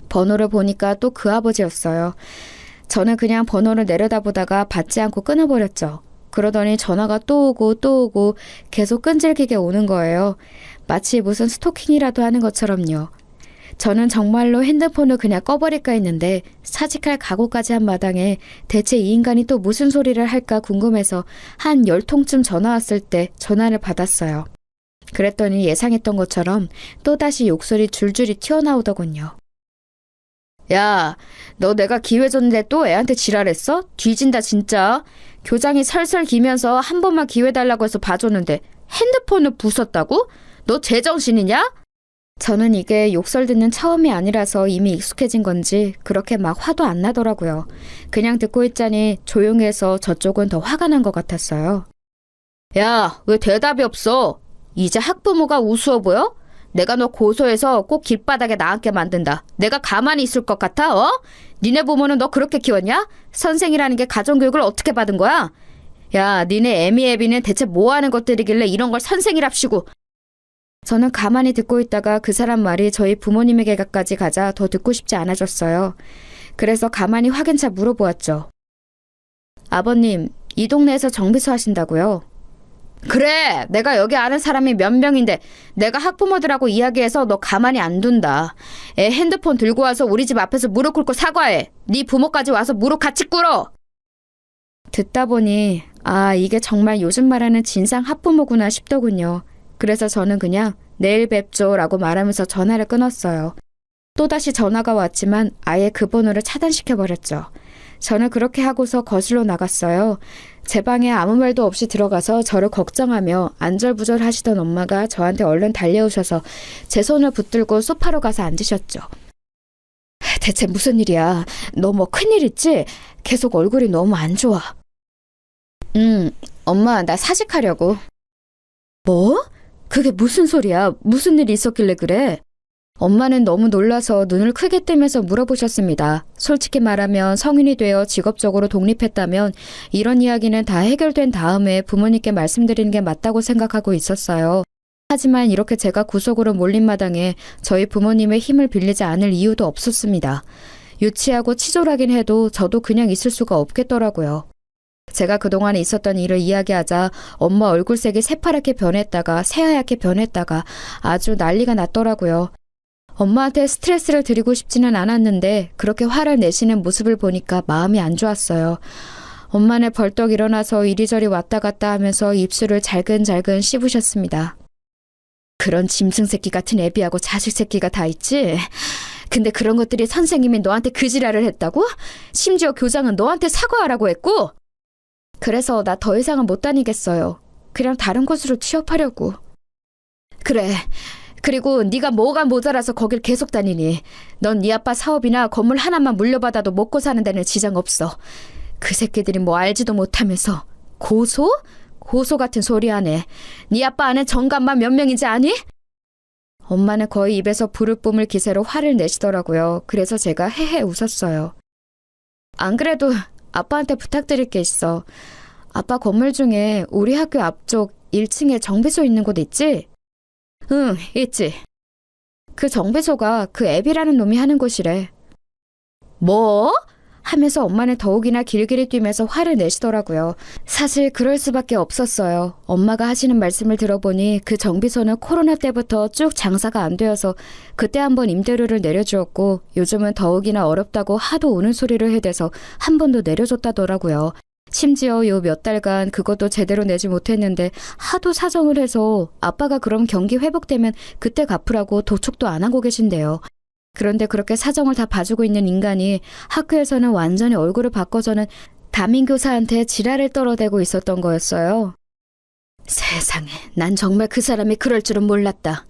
번호를 보니까 또 그 아버지였어요. 저는 그냥 번호를 내려다보다가 받지 않고 끊어버렸죠. 그러더니 전화가 또 오고 계속 끈질기게 오는 거예요. 마치 무슨 스토킹이라도 하는 것처럼요. 저는 정말로 핸드폰을 그냥 꺼버릴까 했는데 사직할 각오까지 한 마당에 대체 이 인간이 또 무슨 소리를 할까 궁금해서 한 10통쯤 전화 왔을 때 전화를 받았어요. 그랬더니 예상했던 것처럼 또다시 욕설이 줄줄이 튀어나오더군요. 야, 너 내가 기회 줬는데 또 애한테 지랄했어? 뒤진다 진짜. 교장이 설설 기면서 한 번만 기회 달라고 해서 봐줬는데 핸드폰을 부쉈다고? 너 제정신이냐? 저는 이게 욕설 듣는 처음이 아니라서 이미 익숙해진 건지 그렇게 막 화도 안 나더라고요. 그냥 듣고 있자니 조용해서 저쪽은 더 화가 난 것 같았어요. 야, 왜 대답이 없어? 이제 학부모가 우스워 보여? 내가 너 고소해서 꼭 길바닥에 나앉게 만든다. 내가 가만히 있을 것 같아? 어? 니네 부모는 너 그렇게 키웠냐? 선생이라는 게 가정교육을 어떻게 받은 거야? 야, 니네 애미애비는 대체 뭐 하는 것들이길래 이런 걸 선생이랍시고. 저는 가만히 듣고 있다가 그 사람 말이 저희 부모님에게까지 가자 더 듣고 싶지 않아졌어요. 그래서 가만히 확인차 물어보았죠. 아버님, 이 동네에서 정비소 하신다고요? 그래, 내가 여기 아는 사람이 몇 명인데 내가 학부모들하고 이야기해서 너 가만히 안 둔다. 애 핸드폰 들고 와서 우리 집 앞에서 무릎 꿇고 사과해. 네 부모까지 와서 무릎 같이 꿇어. 듣다 보니 이게 정말 요즘 말하는 진상 학부모구나 싶더군요. 그래서 저는 그냥 내일 뵙죠 라고 말하면서 전화를 끊었어요. 또다시 전화가 왔지만 아예 그 번호를 차단시켜버렸죠. 저는 그렇게 하고서 거실로 나갔어요. 제 방에 아무 말도 없이 들어가서 저를 걱정하며 안절부절 하시던 엄마가 저한테 얼른 달려오셔서 제 손을 붙들고 소파로 가서 앉으셨죠. 대체 무슨 일이야? 너 뭐 큰일 있지? 계속 얼굴이 너무 안 좋아. 엄마 나 사직하려고. 뭐? 그게 무슨 소리야? 무슨 일이 있었길래 그래? 엄마는 너무 놀라서 눈을 크게 뜨면서 물어보셨습니다. 솔직히 말하면 성인이 되어 직업적으로 독립했다면 이런 이야기는 다 해결된 다음에 부모님께 말씀드리는 게 맞다고 생각하고 있었어요. 하지만 이렇게 제가 구석으로 몰린 마당에 저희 부모님의 힘을 빌리지 않을 이유도 없었습니다. 유치하고 치졸하긴 해도 저도 그냥 있을 수가 없겠더라고요. 제가 그동안 있었던 일을 이야기하자 엄마 얼굴색이 새파랗게 변했다가 새하얗게 변했다가 아주 난리가 났더라고요. 엄마한테 스트레스를 드리고 싶지는 않았는데 그렇게 화를 내시는 모습을 보니까 마음이 안 좋았어요. 엄마는 벌떡 일어나서 이리저리 왔다 갔다 하면서 입술을 잘근잘근 씹으셨습니다. 그런 짐승 새끼 같은 애비하고 자식 새끼가 다 있지? 근데 그런 것들이 선생님이 너한테 그 지랄을 했다고? 심지어 교장은 너한테 사과하라고 했고? 그래서 나 더 이상은 못 다니겠어요. 그냥 다른 곳으로 취업하려고. 그래. 그리고 네가 뭐가 모자라서 거길 계속 다니니. 넌 네 아빠 사업이나 건물 하나만 물려받아도 먹고 사는 데는 지장 없어. 그 새끼들이 뭐 알지도 못하면서. 고소? 고소 같은 소리 하네. 네 아빠 아는 정감만 몇 명인지 아니? 엄마는 거의 입에서 불을 뿜을 기세로 화를 내시더라고요. 그래서 제가 헤헤 웃었어요. 안 그래도 아빠한테 부탁드릴 게 있어. 아빠 건물 중에 우리 학교 앞쪽 1층에 정비소 있는 곳 있지? 응, 있지. 그 정비소가 그 앱이라는 놈이 하는 곳이래. 뭐? 하면서 엄마는 더욱이나 길길이 뛰면서 화를 내시더라고요. 사실 그럴 수밖에 없었어요. 엄마가 하시는 말씀을 들어보니 그 정비소는 코로나 때부터 쭉 장사가 안 되어서 그때 한번 임대료를 내려주었고 요즘은 더욱이나 어렵다고 하도 우는 소리를 해대서 한 번도 내려줬다더라고요. 심지어 요 몇 달간 그것도 제대로 내지 못했는데 하도 사정을 해서 아빠가 그럼 경기 회복되면 그때 갚으라고 도촉도 안 하고 계신데요. 그런데 그렇게 사정을 다 봐주고 있는 인간이 학교에서는 완전히 얼굴을 바꿔서는 담임교사한테 지랄을 떨어대고 있었던 거였어요. 세상에, 난 정말 그 사람이 그럴 줄은 몰랐다.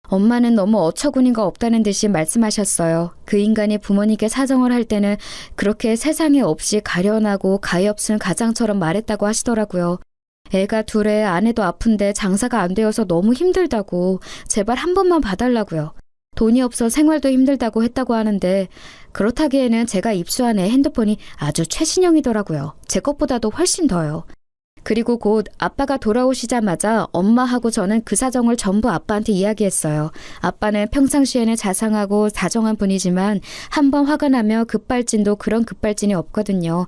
엄마는 너무 어처구니가 없다는 듯이 말씀하셨어요. 그 인간이 부모님께 사정을 할 때는 그렇게 세상에 없이 가련하고 가엾은 가장처럼 말했다고 하시더라고요. 애가 둘에 아내도 아픈데 장사가 안 되어서 너무 힘들다고 제발 한 번만 봐달라고요. 돈이 없어 생활도 힘들다고 했다고 하는데 그렇다기에는 제가 입수한 애 핸드폰이 아주 최신형이더라고요. 제 것보다도 훨씬 더요. 그리고 곧 아빠가 돌아오시자마자 엄마하고 저는 그 사정을 전부 아빠한테 이야기했어요. 아빠는 평상시에는 자상하고 다정한 분이지만 한번 화가 나면 급발진도 그런 급발진이 없거든요.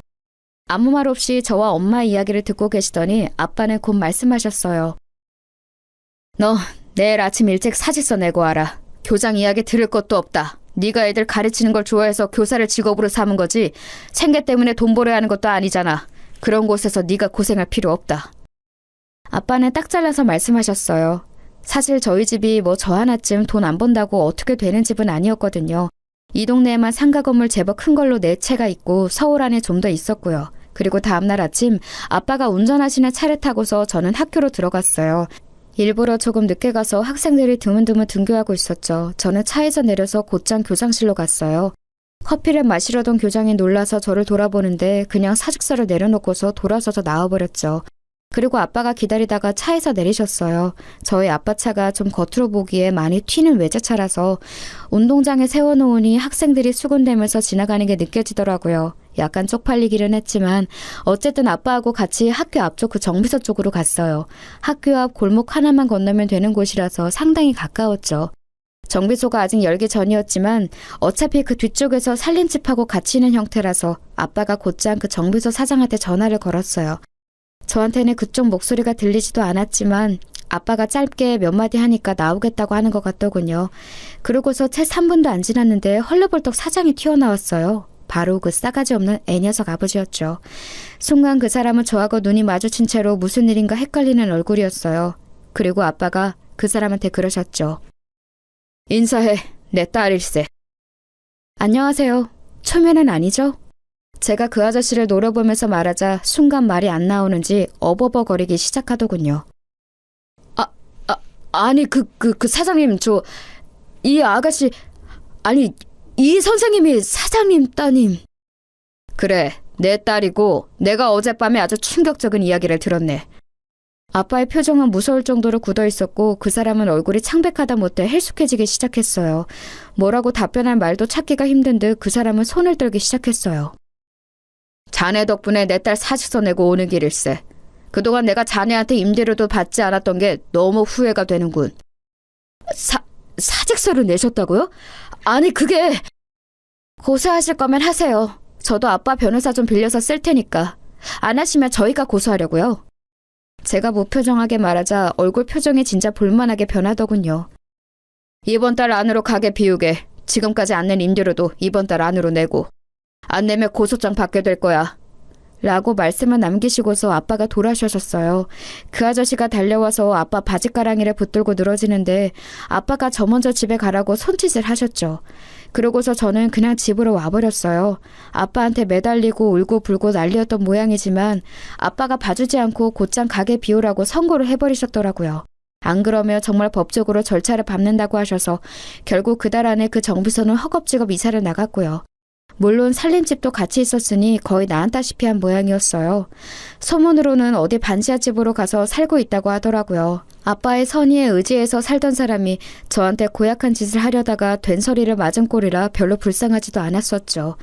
아무 말 없이 저와 엄마 이야기를 듣고 계시더니 아빠는 곧 말씀하셨어요. 너 내일 아침 일찍 사직서 내고 와라. 교장 이야기 들을 것도 없다. 네가 애들 가르치는 걸 좋아해서 교사를 직업으로 삼은 거지. 생계 때문에 돈 벌어야 하는 것도 아니잖아. 그런 곳에서 네가 고생할 필요 없다. 아빠는 딱 잘라서 말씀하셨어요. 사실 저희 집이 뭐 저 하나쯤 돈 안 번다고 어떻게 되는 집은 아니었거든요. 이 동네에만 상가 건물 제법 큰 걸로 4채가 있고 서울 안에 좀 더 있었고요. 그리고 다음날 아침 아빠가 운전하시는 차를 타고서 저는 학교로 들어갔어요. 일부러 조금 늦게 가서 학생들이 드문드문 등교하고 있었죠. 저는 차에서 내려서 곧장 교장실로 갔어요. 커피를 마시려던 교장이 놀라서 저를 돌아보는데 그냥 사직서를 내려놓고서 돌아서서 나와버렸죠. 그리고 아빠가 기다리다가 차에서 내리셨어요. 저희 아빠 차가 좀 겉으로 보기에 많이 튀는 외제차라서 운동장에 세워놓으니 학생들이 수군대면서 지나가는 게 느껴지더라고요. 약간 쪽팔리기는 했지만 어쨌든 아빠하고 같이 학교 앞쪽 그 정비소 쪽으로 갔어요. 학교 앞 골목 하나만 건너면 되는 곳이라서 상당히 가까웠죠. 정비소가 아직 열기 전이었지만 어차피 그 뒤쪽에서 살림집하고 같이 있는 형태라서 아빠가 곧장 그 정비소 사장한테 전화를 걸었어요. 저한테는 그쪽 목소리가 들리지도 않았지만 아빠가 짧게 몇 마디 하니까 나오겠다고 하는 것 같더군요. 그러고서 채 3분도 안 지났는데 헐레벌떡 사장이 튀어나왔어요. 바로 그 싸가지 없는 애녀석 아버지였죠. 순간 그 사람은 저하고 눈이 마주친 채로 무슨 일인가 헷갈리는 얼굴이었어요. 그리고 아빠가 그 사람한테 그러셨죠. 인사해. 내 딸일세. 안녕하세요. 초면은 아니죠? 제가 그 아저씨를 노려보면서 말하자 순간 말이 안 나오는지 어버버거리기 시작하더군요. 아니 그 사장님 이 아가씨 아니 이 선생님이 사장님 따님. 그래 내 딸이고 내가 어젯밤에 아주 충격적인 이야기를 들었네. 아빠의 표정은 무서울 정도로 굳어 있었고 그 사람은 얼굴이 창백하다 못해 헬쑥해지기 시작했어요. 뭐라고 답변할 말도 찾기가 힘든 듯 그 사람은 손을 떨기 시작했어요. 자네 덕분에 내 딸 사직서 내고 오는 길일세. 그동안 내가 자네한테 임대료도 받지 않았던 게 너무 후회가 되는군. 사직서를 내셨다고요? 아니 그게... 고소하실 거면 하세요. 저도 아빠 변호사 좀 빌려서 쓸 테니까. 안 하시면 저희가 고소하려고요. 제가 무표정하게 말하자 얼굴 표정이 진짜 볼만하게 변하더군요. 이번 달 안으로 가게 비우게. 지금까지 안 낸 임대료도 이번 달 안으로 내고. 안 내면 고소장 받게 될 거야. 라고 말씀을 남기시고서 아빠가 돌아서셨어요. 그 아저씨가 달려와서 아빠 바지가랑이를 붙들고 늘어지는데 아빠가 저 먼저 집에 가라고 손짓을 하셨죠. 그러고서 저는 그냥 집으로 와버렸어요. 아빠한테 매달리고 울고 불고 난리였던 모양이지만 아빠가 봐주지 않고 곧장 가게 비우라고 선고를 해버리셨더라고요. 안 그러면 정말 법적으로 절차를 밟는다고 하셔서 결국 그달 안에 그 정비소는 허겁지겁 이사를 나갔고요. 물론 살림집도 같이 있었으니 거의 나앉다시피 한 모양이었어요. 소문으로는 어디 반지하집으로 가서 살고 있다고 하더라고요. 아빠의 선의에 의지해서 살던 사람이 저한테 고약한 짓을 하려다가 된소리를 맞은 꼴이라 별로 불쌍하지도 않았었죠.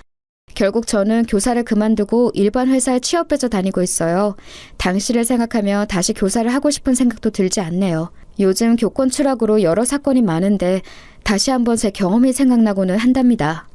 결국 저는 교사를 그만두고 일반 회사에 취업해서 다니고 있어요. 당시를 생각하며 다시 교사를 하고 싶은 생각도 들지 않네요. 요즘 교권 추락으로 여러 사건이 많은데 다시 한번 제 경험이 생각나고는 한답니다.